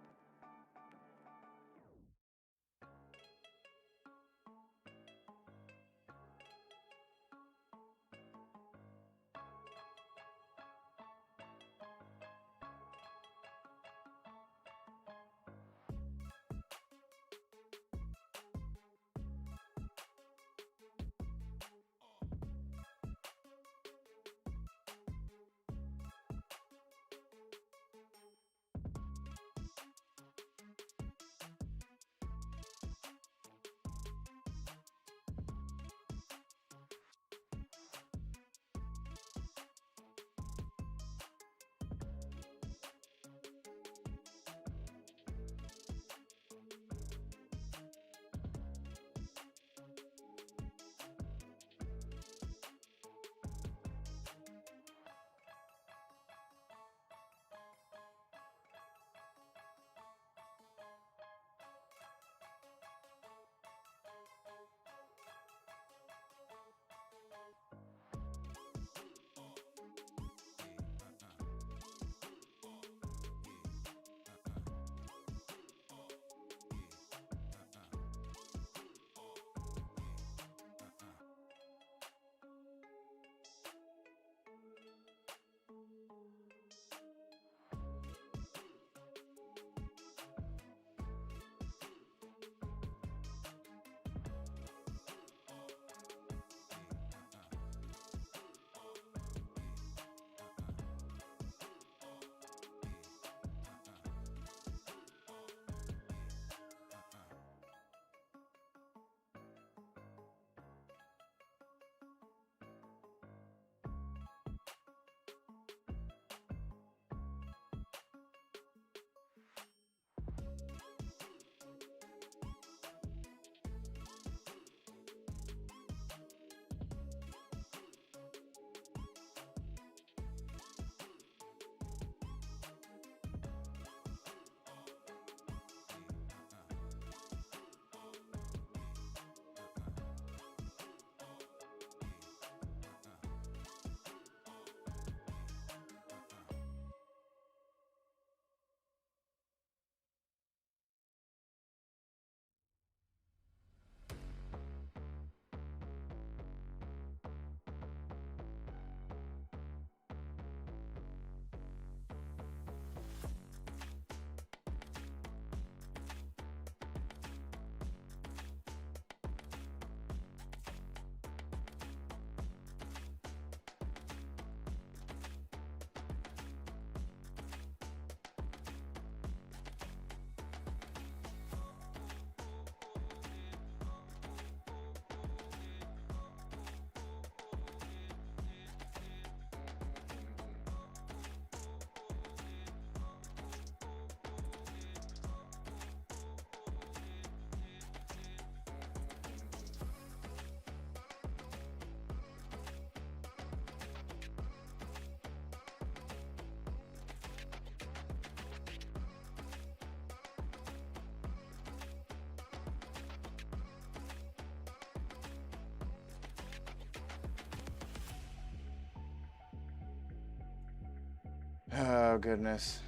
Oh, goodness.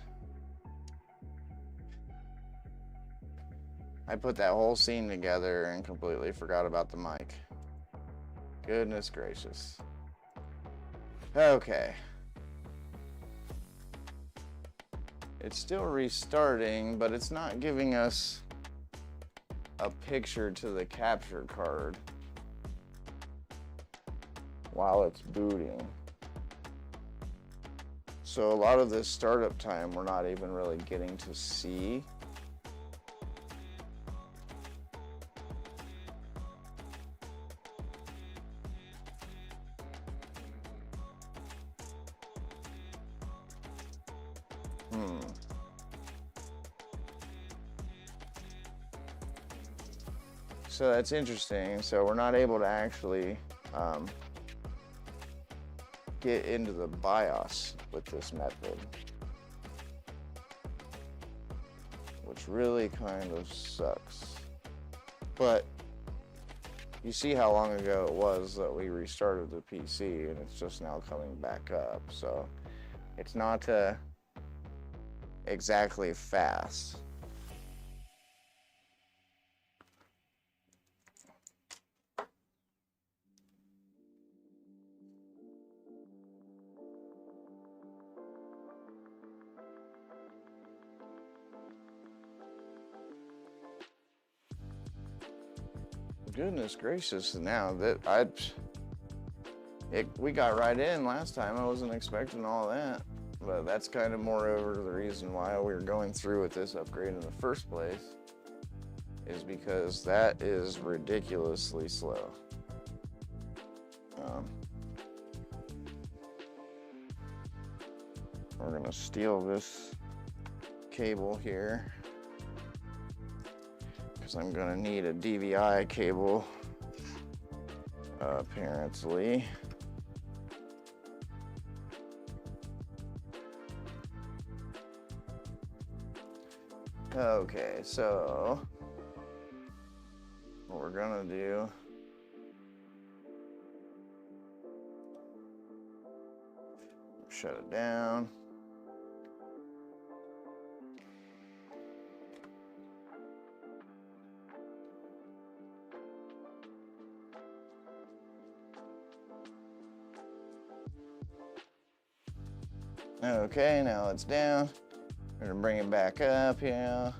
I put that whole scene together and completely forgot about the mic. Goodness gracious. Okay. It's still restarting, but it's not giving us a picture to the capture card while it's booting. So a lot of this startup time we're not even really getting to see. So that's interesting. So we're not able to actually get into the BIOS with this method, which really kind of sucks. But you see how long ago it was that we restarted the PC, and it's just now coming back up. So it's not exactly fast. Goodness gracious, now that we got right in last time. I wasn't expecting all that, but that's kind of moreover the reason why we were going through with this upgrade in the first place, is because that is ridiculously slow. We're gonna steal this cable here, I'm gonna need a DVI cable, apparently. Okay, so what we're gonna do, shut it down. Okay, now it's down. We're gonna bring it back up here.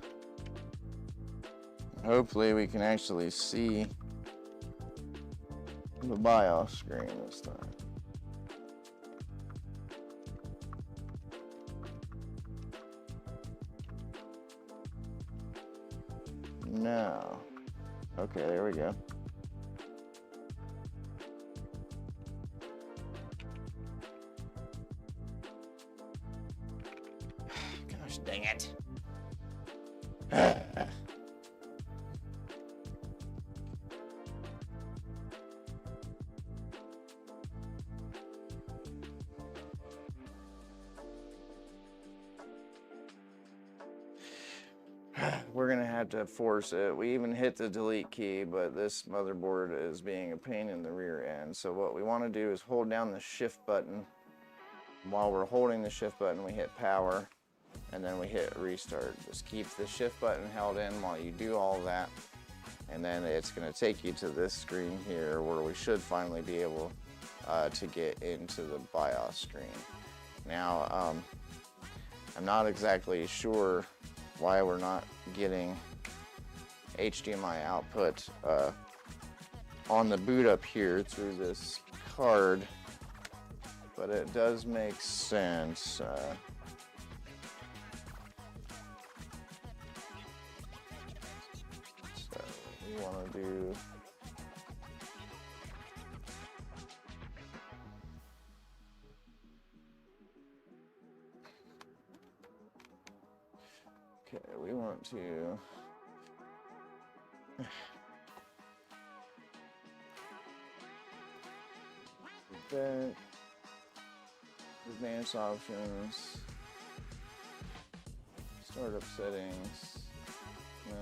Hopefully we can actually see the BIOS screen this time. No. Okay, there we go. Gosh dang it. We're gonna have to force it. We even hit the delete key, but this motherboard is being a pain in the rear end. So what we want to do is hold down the shift button. While we're holding the shift button, we hit power, and then we hit restart. Just keep the shift button held in while you do all that, and then it's gonna take you to this screen here where we should finally be able to get into the BIOS screen. Now, I'm not exactly sure why we're not getting HDMI output on the boot up here through this card, but it does make sense. So we want to do we want to that advanced options, startup settings, no.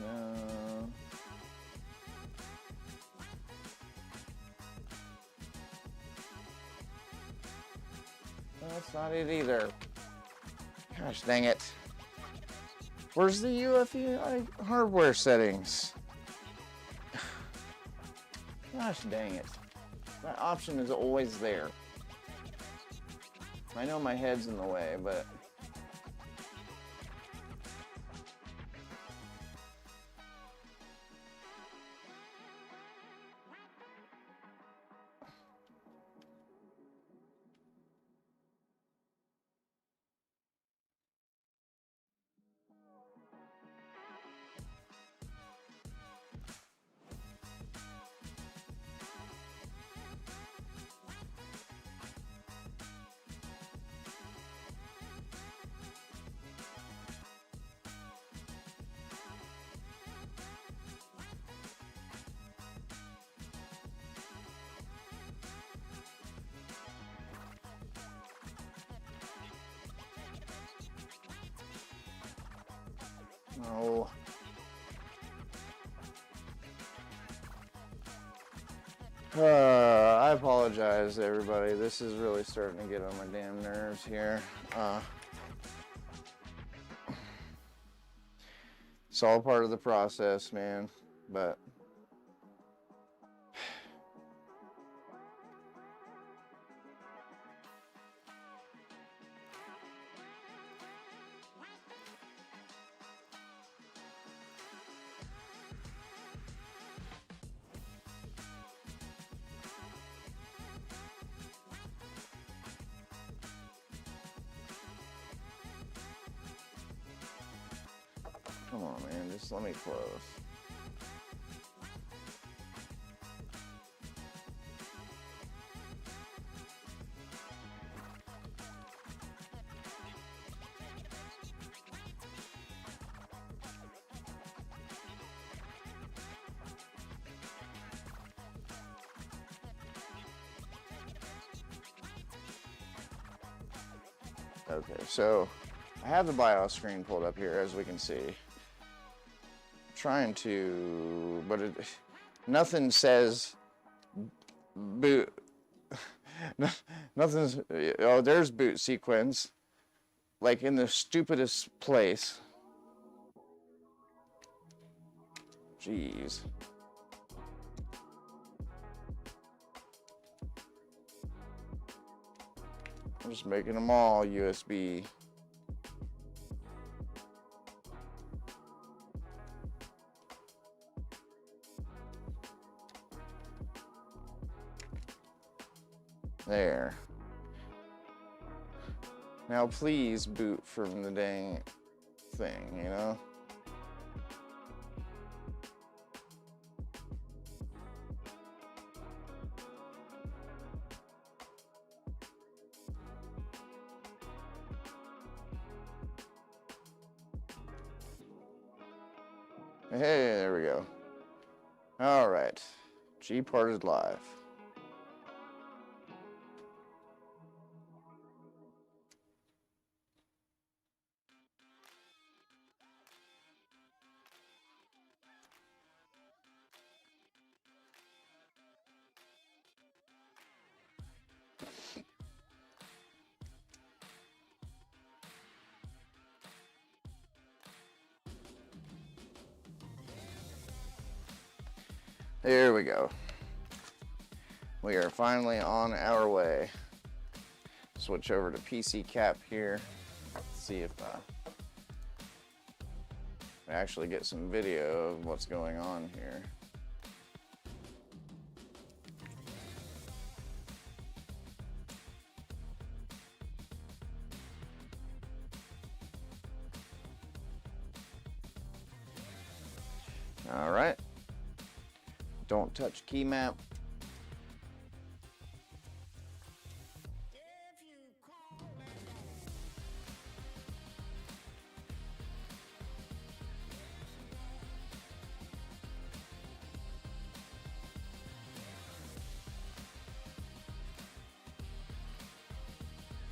No. That's not it either. Gosh dang it. Where's the UEFI hardware settings? Gosh dang it. That option is always there. I know my head's in the way, but... No. I apologize, everybody. This is really starting to get on my damn nerves here. It's all part of the process, man. But come on, man, just let me close. Okay, so I have the BIOS screen pulled up here, as we can see. Trying to, but nothing says boot. Nothing's. Oh, there's boot sequence, like in the stupidest place. Jeez. I'm just making them all USB. There. Now please boot from the dang thing, you know? Hey, there we go. All right. G-Part is live. There we go. We are finally on our way. Switch over to PC cap here. See if we actually get some video of what's going on here. All right. Don't touch key map.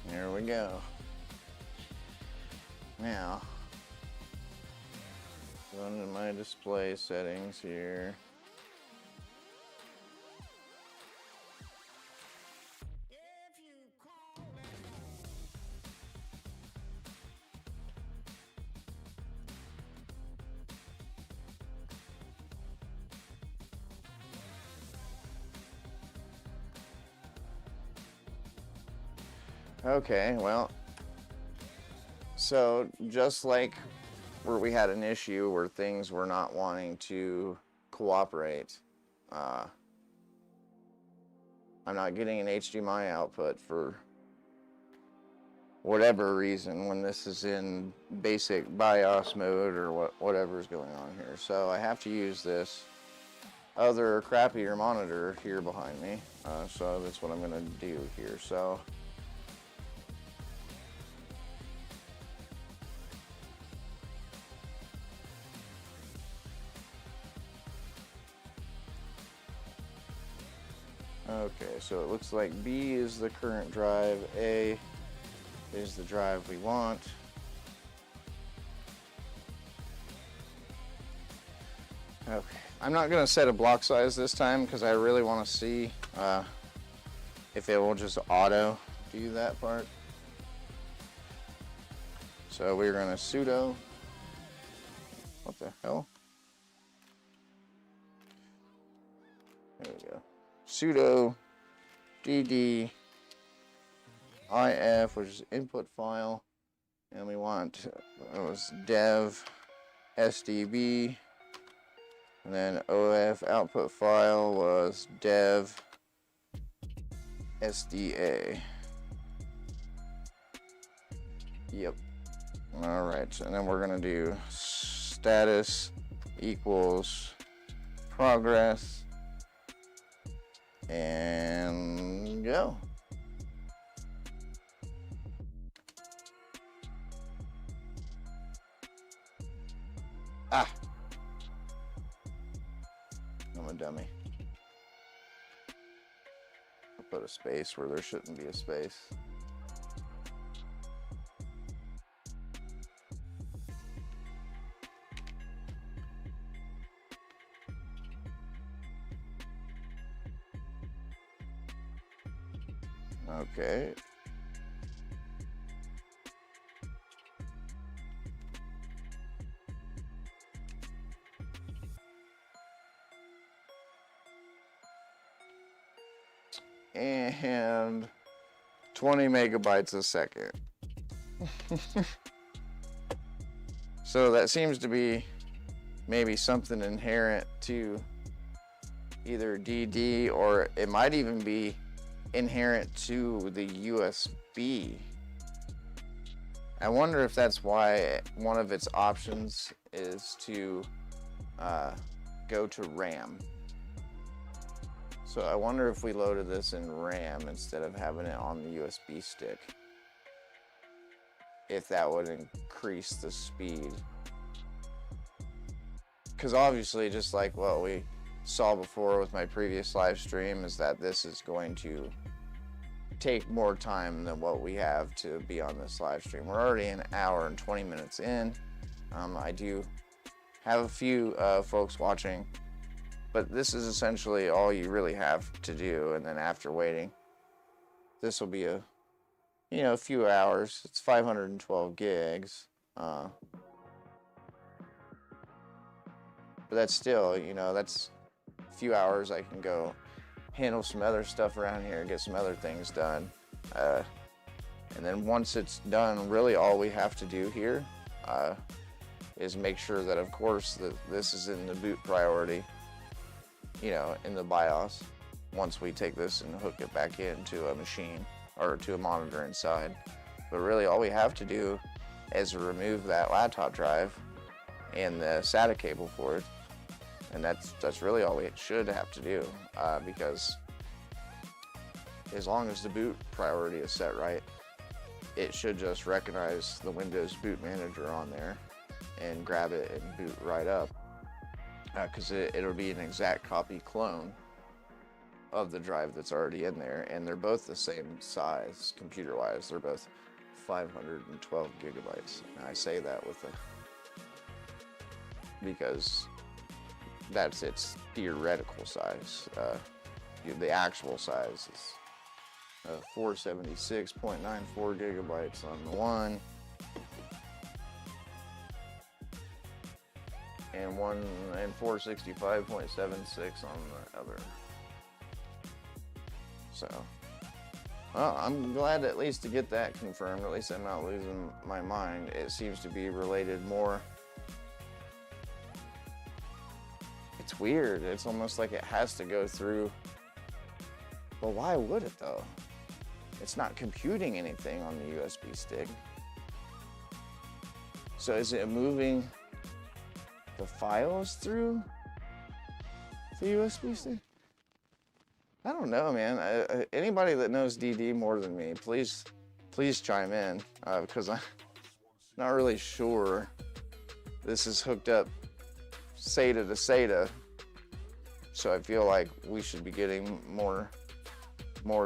There we go. Now, go into my display settings here. Okay, well, so just like where we had an issue where things were not wanting to cooperate, I'm not getting an HDMI output for whatever reason when this is in basic BIOS mode or whatever's going on here. So I have to use this other crappier monitor here behind me. So that's what I'm gonna do here. So okay, so it looks like B is the current drive, A is the drive we want. Okay, I'm not going to set a block size this time because I really want to see if it will just auto do that part. So we're going to sudo, what the hell? There we go. Sudo dd if, which is input file, and we want it was dev sdb, and then of output file was dev sda. Yep. All right, and then we're gonna do status equals progress and go. Ah, I'm a dummy. I put a space where there shouldn't be a space. Okay. And 20 megabytes a second. So that seems to be maybe something inherent to either DD, or it might even be inherent to the USB. I wonder if that's why one of its options is to go to RAM. So I wonder if we loaded this in RAM instead of having it on the USB stick, if that would increase the speed. Because obviously, just like what we saw before with my previous live stream, is that this is going to take more time than what we have to be on this live stream. We're already an hour and 20 minutes in. I do have a few folks watching, but this is essentially all you really have to do. And then after waiting, this will be a few hours. It's 512 gigs. But that's still, that's a few hours I can go handle some other stuff around here and get some other things done. And then once it's done, really all we have to do here is make sure that, of course, that this is in the boot priority, in the BIOS, once we take this and hook it back into a machine or to a monitor inside. But really all we have to do is remove that laptop drive and the SATA cable for it, and that's really all we should have to do, because as long as the boot priority is set right, it should just recognize the Windows Boot Manager on there and grab it and boot right up, because it'll be an exact copy clone of the drive that's already in there, and they're both the same size computer-wise. They're both 512 gigabytes. And I say that because that's its theoretical size. The actual size is 476.94 gigabytes on the one, and 465.76 on the other. So Well, I'm glad at least to get that confirmed. At least I'm not losing my mind. It seems to be related more. It's weird. It's almost like it has to go through. Well, why would it though? It's not computing anything on the USB stick. So is it moving the files through the USB stick? I don't know, man. Anybody that knows DD more than me, please chime in, because I'm not really sure. This is hooked up SATA to SATA, so I feel like we should be getting more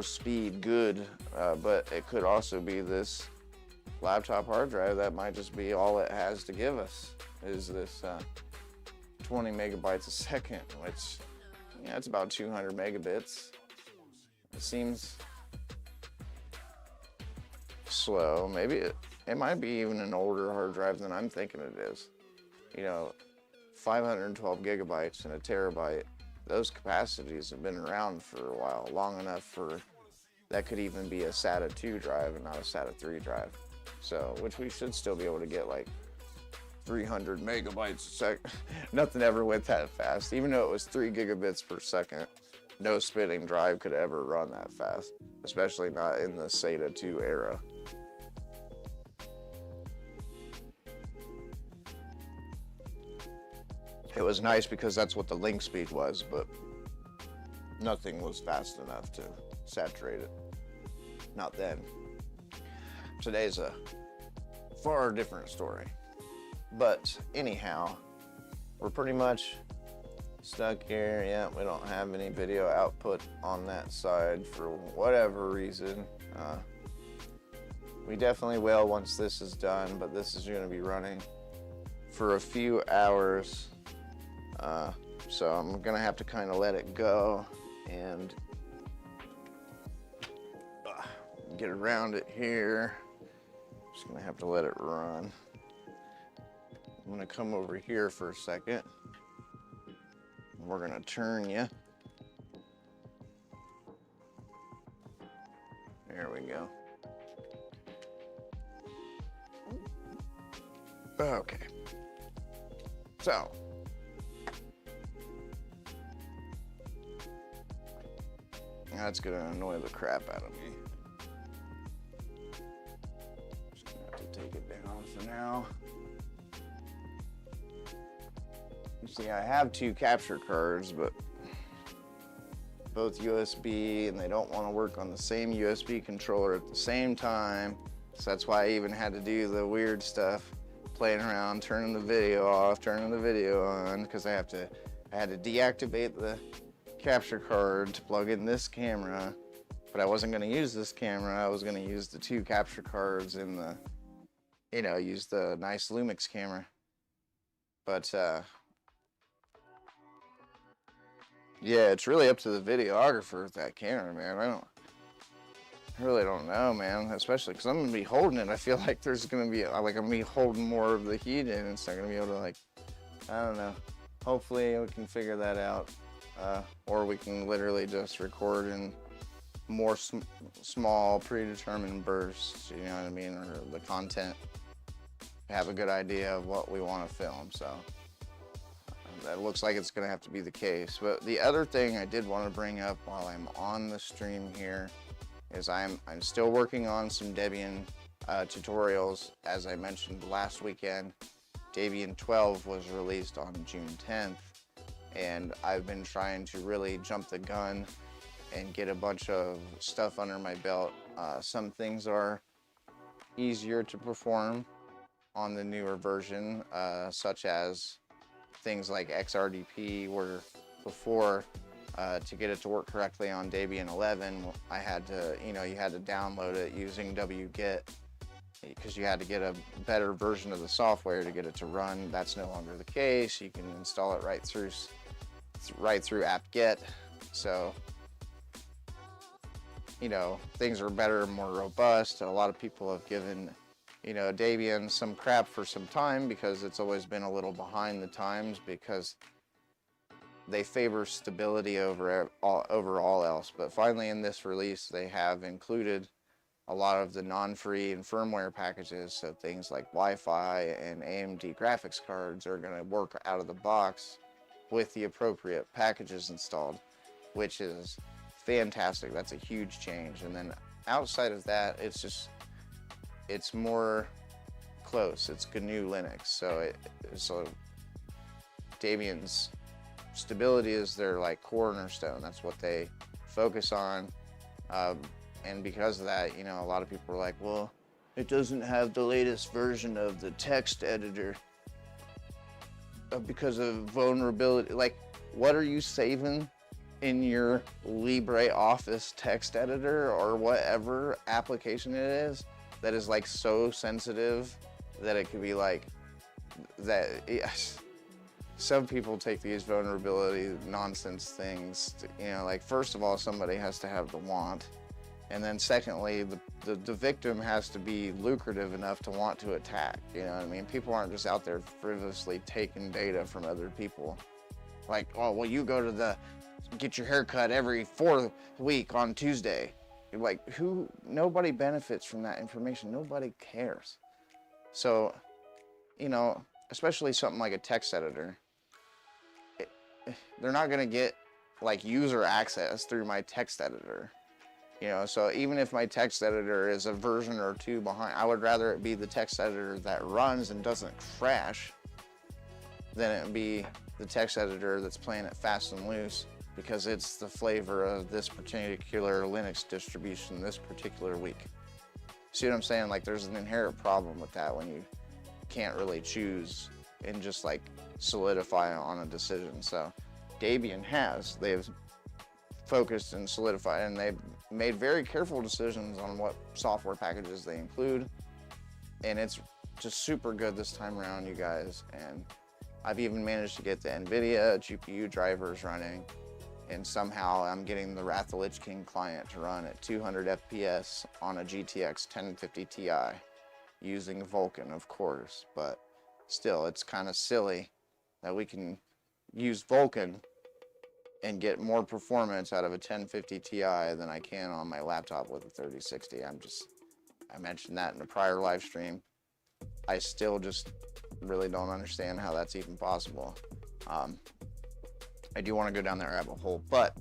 speed, good, but it could also be this laptop hard drive. That might just be all it has to give us, is this 20 megabytes a second, which, yeah, it's about 200 megabits. It seems slow. Maybe it might be even an older hard drive than I'm thinking it is. You know, 512 gigabytes and a terabyte, those capacities have been around for a while, long enough for that could even be a SATA 2 drive and not a SATA 3 drive. So, which we should still be able to get like 300 megabytes a second. Nothing ever went that fast. Even though it was 3 gigabits per second, no spinning drive could ever run that fast, especially not in the SATA 2 era. It was nice because that's what the link speed was, but nothing was fast enough to saturate it. Not then. Today's a far different story. But anyhow, we're pretty much stuck here. Yeah, we don't have any video output on that side for whatever reason. We definitely will once this is done, but this is going to be running for a few hours. So I'm going to have to kind of let it go and get around it here. Just going to have to let it run. I'm going to come over here for a second. We're going to turn you. There we go. Okay. So, that's going to annoy the crap out of me. Just going to have to take it down for now. You see, I have 2 capture cards, but both USB, and they don't want to work on the same USB controller at the same time. So that's why I even had to do the weird stuff, playing around, turning the video off, turning the video on, because I had to deactivate the capture card to plug in this camera, but I wasn't going to use this camera. I was going to use the 2 capture cards in the, use the nice Lumix camera. But, yeah, it's really up to the videographer with that camera, man. I really don't know, man, especially because I'm going to be holding it. I feel like there's going to be, I'm going to be holding more of the heat in. It's not going to be able to, I don't know. Hopefully we can figure that out. Or we can literally just record in more small predetermined bursts, you know what I mean? Or the content, have a good idea of what we want to film, so. That looks like it's going to have to be the case. But the other thing I did want to bring up while I'm on the stream here is I'm still working on some Debian tutorials. As I mentioned last weekend, Debian 12 was released on June 10th, and I've been trying to really jump the gun and get a bunch of stuff under my belt. Some things are easier to perform on the newer version, such as things like XRDP, where before, to get it to work correctly on Debian 11, I had to, you had to download it using wget, because you had to get a better version of the software to get it to run. That's no longer the case. You can install it right through apt-get. So, things are better, more robust. A lot of people have given Debian some crap for some time because it's always been a little behind the times, because they favor stability over all else. But finally in this release, they have included a lot of the non-free and firmware packages, so things like Wi-Fi and AMD graphics cards are going to work out of the box with the appropriate packages installed, which is fantastic. That's a huge change. And then outside of that, it's more close. It's GNU Linux. So Debian's stability is their like cornerstone. That's what they focus on. And because of that, you know, a lot of people are like, well, it doesn't have the latest version of the text editor because of vulnerability. Like, what are you saving in your LibreOffice text editor or whatever application it is that is like so sensitive that it could be like that? Yes. Some people take these vulnerability nonsense things to, you know, like, first of all, somebody has to have the want. And then secondly, the victim has to be lucrative enough to want to attack. You know what I mean? People aren't just out there frivolously taking data from other people. Like, oh, well, you go to get your hair cut every 4th week on Tuesday. You're like, nobody benefits from that information. Nobody cares. So, you know, especially something like a text editor, they're not gonna get like user access through my text editor. You know, so even if my text editor is a version or 2 behind, I would rather it be the text editor that runs and doesn't crash than it be the text editor that's playing it fast and loose because it's the flavor of this particular Linux distribution this particular week. See what I'm saying? Like, there's an inherent problem with that when you can't really choose and just like solidify on a decision. So Debian they've focused and solidified, and they've made very careful decisions on what software packages they include, and it's just super good this time around, you guys. And I've even managed to get the NVIDIA GPU drivers running, and somehow I'm getting the Wrath of the Lich King client to run at 200 FPS on a GTX 1050 Ti using Vulkan, of course. But still, it's kind of silly that we can use Vulkan and get more performance out of a 1050 Ti than I can on my laptop with a 3060. I mentioned that in a prior live stream. I still just really don't understand how that's even possible. I do want to go down that rabbit hole, but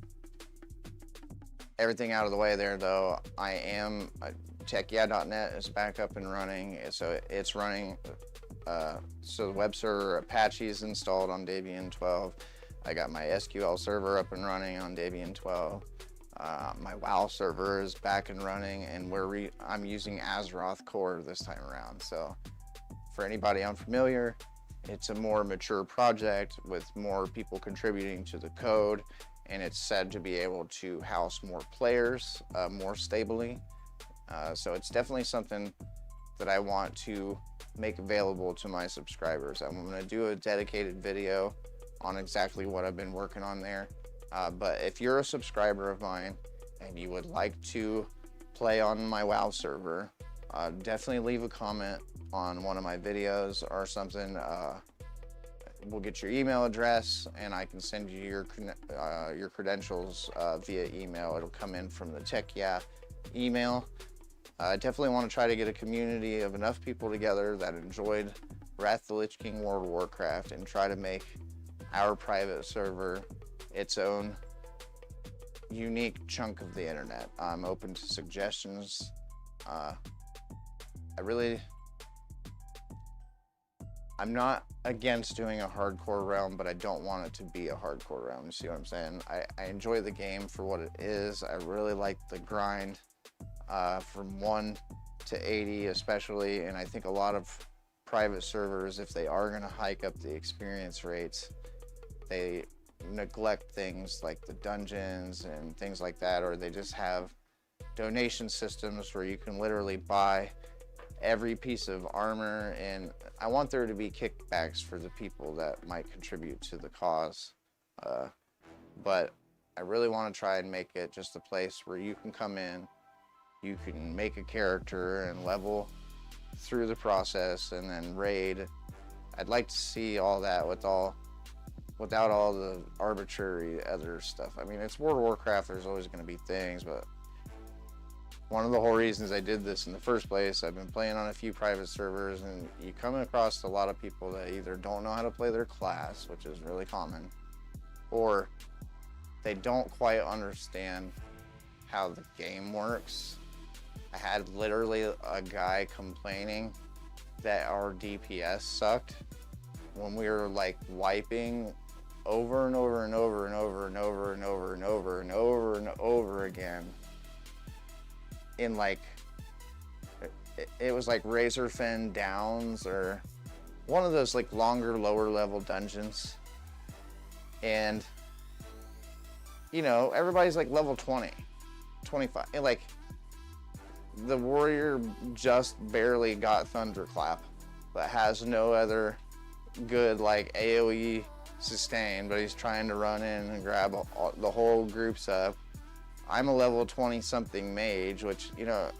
everything out of the way there though, techyeah.net is back up and running. So it's running, so the web server Apache is installed on Debian 12. I got my SQL server up and running on Debian 12. My WoW server is back and running, and I'm using Azeroth Core this time around. So for anybody unfamiliar, it's a more mature project with more people contributing to the code, and it's said to be able to house more players more stably. So it's definitely something that I want to make available to my subscribers. I'm going to do a dedicated video on exactly what I've been working on there. But if you're a subscriber of mine and you would like to play on my WoW server, definitely leave a comment on one of my videos or something. We'll get your email address and I can send you your credentials via email. It'll come in from the TechYeah email. I definitely want to try to get a community of enough people together that enjoyed Wrath of the Lich King World of Warcraft and try to make our private server its own unique chunk of the internet. I'm open to suggestions. I'm not against doing a hardcore realm, but I don't want it to be a hardcore realm. You see what I'm saying? I enjoy the game for what it is. I really like the grind from 1 to 80 especially, and I think a lot of private servers, if they are going to hike up the experience rates, they neglect things like the dungeons and things like that, or they just have donation systems where you can literally buy every piece of armor, and I want there to be kickbacks for the people that might contribute to the cause. But I really want to try and make it just a place where you can come in, you can make a character and level through the process and then raid. I'd like to see all that with all without all the arbitrary other stuff. I mean, it's World of Warcraft, there's always going to be things, but one of the whole reasons I did this in the first place, I've been playing on a few private servers, and you come across a lot of people that either don't know how to play their class, which is really common, or they don't quite understand how the game works. I had literally a guy complaining that our DPS sucked when we were like wiping over and over and over and over and over and over and over and over and over again in like, it was like Razorfen Downs or one of those like longer, lower level dungeons. And, you know, everybody's like level 20, 25. And like, the warrior just barely got Thunderclap, but has no other good like AoE sustain, but he's trying to run in and grab the whole groups up. I'm a level 20 something mage, which, you know,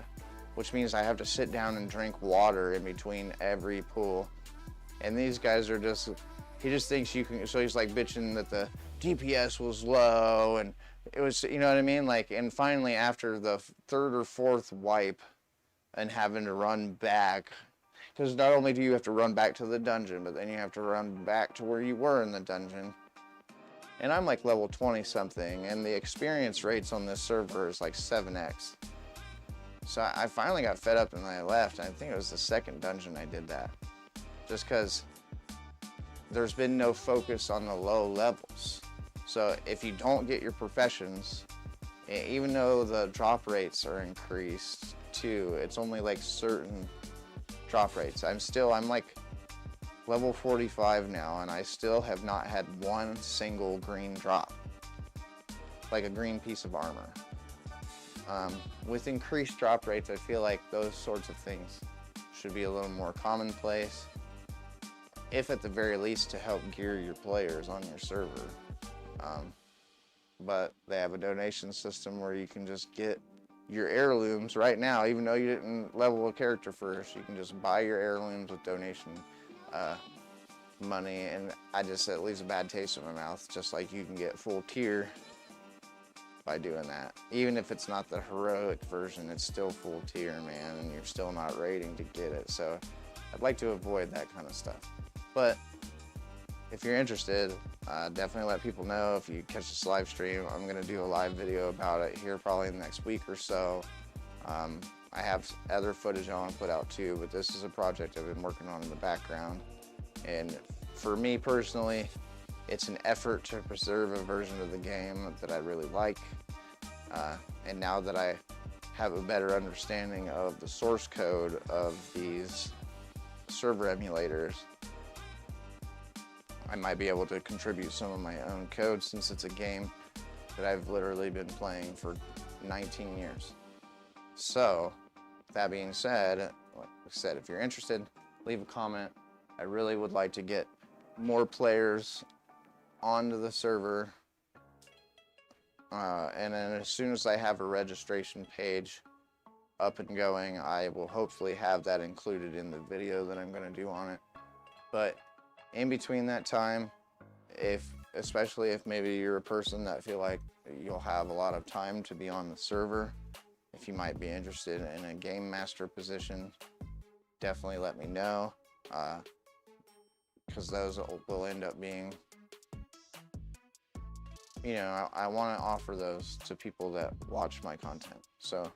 which means I have to sit down and drink water in between every pull. And these guys are just, he just thinks you can, so he's like bitching that the DPS was low, and it was, you know what I mean? Like, and finally after the third or fourth wipe and having to run back, because not only do you have to run back to the dungeon, but then you have to run back to where you were in the dungeon. And I'm like level 20 something, and the experience rates on this server is like 7x. So I finally got fed up and I left. I think it was the second dungeon I did that. Just because there's been no focus on the low levels. So if you don't get your professions, even though the drop rates are increased too, it's only like certain drop rates. I'm like level 45 now, and I still have not had one single green drop, like a green piece of armor. With increased drop rates, I feel like those sorts of things should be a little more commonplace, if at the very least to help gear your players on your server. But they have a donation system where you can just get your heirlooms right now, even though you didn't level a character first. You can just buy your heirlooms with donation money, and it leaves a bad taste in my mouth. Just like you can get full tier by doing that. Even if it's not the heroic version, it's still full tier, man, and you're still not rating to get it. So I'd like to avoid that kind of stuff. But if you're interested, definitely let people know. If you catch this live stream, I'm going to do a live video about it here probably in the next week or so. I have other footage I want to put out too, but this is a project I've been working on in the background. And for me personally, it's an effort to preserve a version of the game that I really like. And now that I have a better understanding of the source code of these server emulators, I might be able to contribute some of my own code, since it's a game that I've literally been playing for 19 years. So, that being said, like I said, if you're interested, leave a comment. I really would like to get more players onto the server. And then as soon as I have a registration page up and going, I will hopefully have that included in the video that I'm going to do on it. But in between that time, especially if maybe you're a person that feel like you'll have a lot of time to be on the server, if you might be interested in a game master position, definitely let me know, because those will end up being, you know, I want to offer those to people that watch my content. So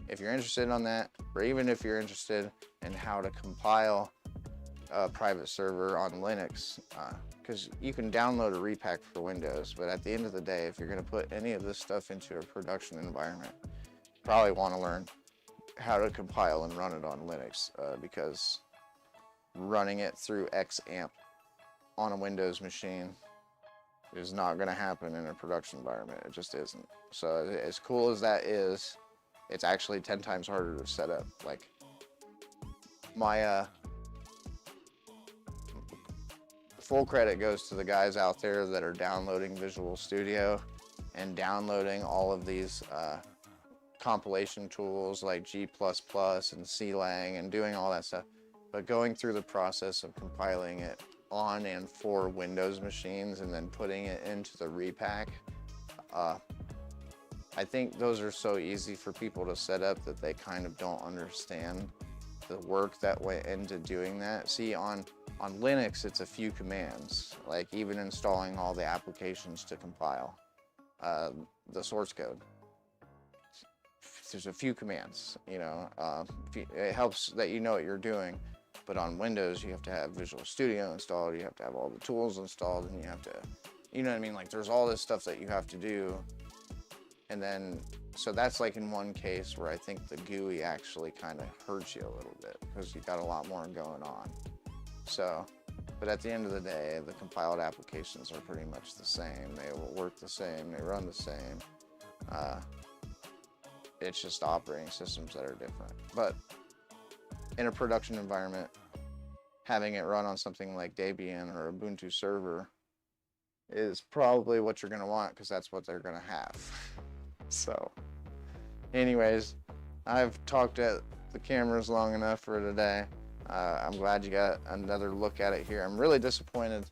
if you're interested on that, or even if you're interested in how to compile a private server on Linux, because you can download a repack for Windows, but at the end of the day, if you're going to put any of this stuff into a production environment, you probably want to learn how to compile and run it on Linux, because running it through XAMPP on a Windows machine is not going to happen in a production environment. It just isn't. So as cool as that is, it's actually 10 times harder to set up. Like my full credit goes to the guys out there that are downloading Visual Studio and downloading all of these compilation tools like G++ and CLang and doing all that stuff, but going through the process of compiling it on and for Windows machines and then putting it into the repack. I think those are so easy for people to set up that they kind of don't understand the work that went into doing that. See, on Linux, it's a few commands, like even installing all the applications to compile the source code. There's a few commands, you know, it helps that you know what you're doing. But on Windows, you have to have Visual Studio installed, you have to have all the tools installed, and you have to, you know what I mean? Like there's all this stuff that you have to do. And then, so that's like in one case where I think the GUI actually kind of hurts you a little bit because you got a lot more going on. So, but at the end of the day, the compiled applications are pretty much the same. They will work the same, they run the same. It's just operating systems that are different. But in a production environment, having it run on something like Debian or Ubuntu server is probably what you're gonna want because that's what they're gonna have. So anyways, I've talked at the cameras long enough for today. I'm glad you got another look at it here. I'm really disappointed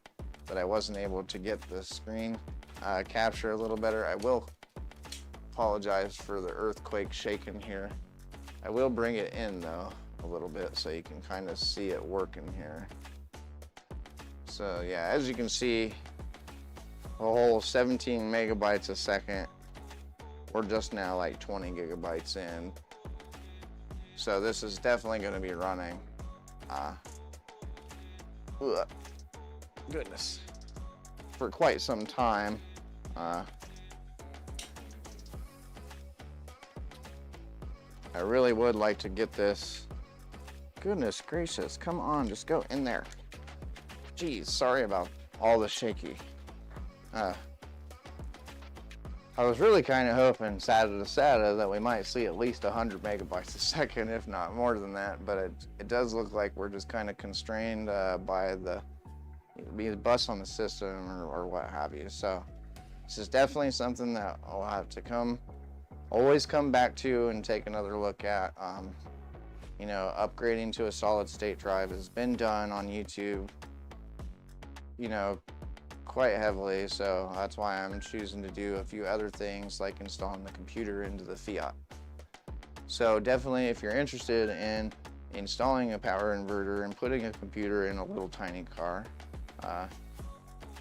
that I wasn't able to get the screen capture a little better. I will apologize for the earthquake shaking here. I will bring it in though a little bit so you can kind of see it working here. So yeah, as you can see, a whole 17 megabytes a second. We're just now like 20 gigabytes in. So this is definitely going to be running. Goodness. For quite some time. I really would like to get this. Goodness gracious, come on, just go in there. Geez, sorry about all the shaky. I was really kind of hoping SATA to SATA that we might see at least 100 megabytes a second, if not more than that, but it does look like we're just kind of constrained by the bus on the system or what have you. So this is definitely something that I'll have to always come back to and take another look at. You know, upgrading to a solid state drive has been done on YouTube, you know, quite heavily, so that's why I'm choosing to do a few other things like installing the computer into the Fiat. So definitely, if you're interested in installing a power inverter and putting a computer in a little tiny car,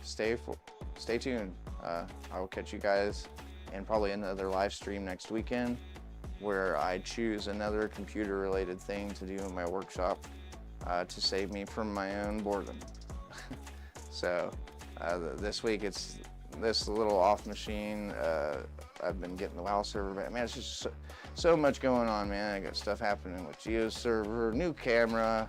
stay tuned. I will catch you guys in probably another live stream next weekend where I choose another computer related thing to do in my workshop to save me from my own boredom. So this week it's this little off machine. I've been getting the WoW server back. Man, it's just so much going on, man. I got stuff happening with Geo server, new camera.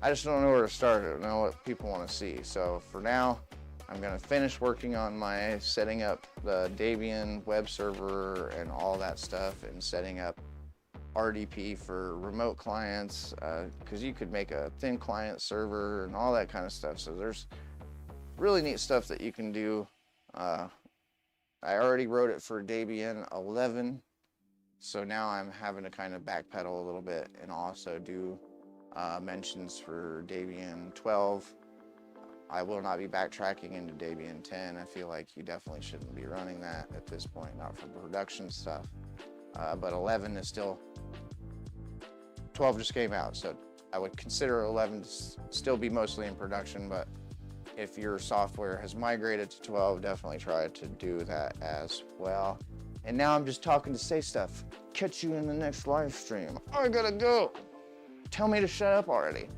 I just don't know where to start. I don't know what people want to see. So for now, I'm gonna finish working on my setting up the Debian web server and all that stuff, and setting up RDP for remote clients, because you could make a thin client server and all that kind of stuff. So there's really neat stuff that you can do. I already wrote it for Debian 11, so now I'm having to kind of backpedal a little bit and also do mentions for Debian 12. I will not be backtracking into Debian 10. I feel like you definitely shouldn't be running that at this point, not for production stuff. But 11 is still, 12 just came out, so I would consider 11 to still be mostly in production, but if your software has migrated to 12, definitely try to do that as well. And now I'm just talking to say stuff. Catch you in the next live stream. I gotta go. Tell me to shut up already.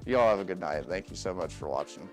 Y'all have a good night. Thank you so much for watching.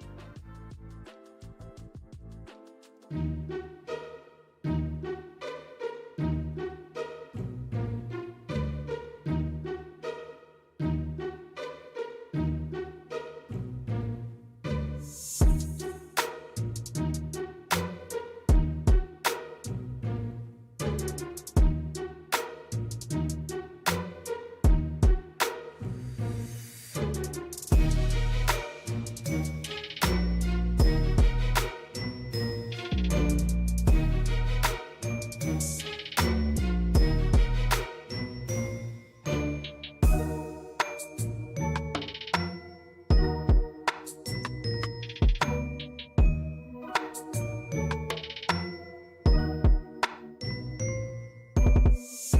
you.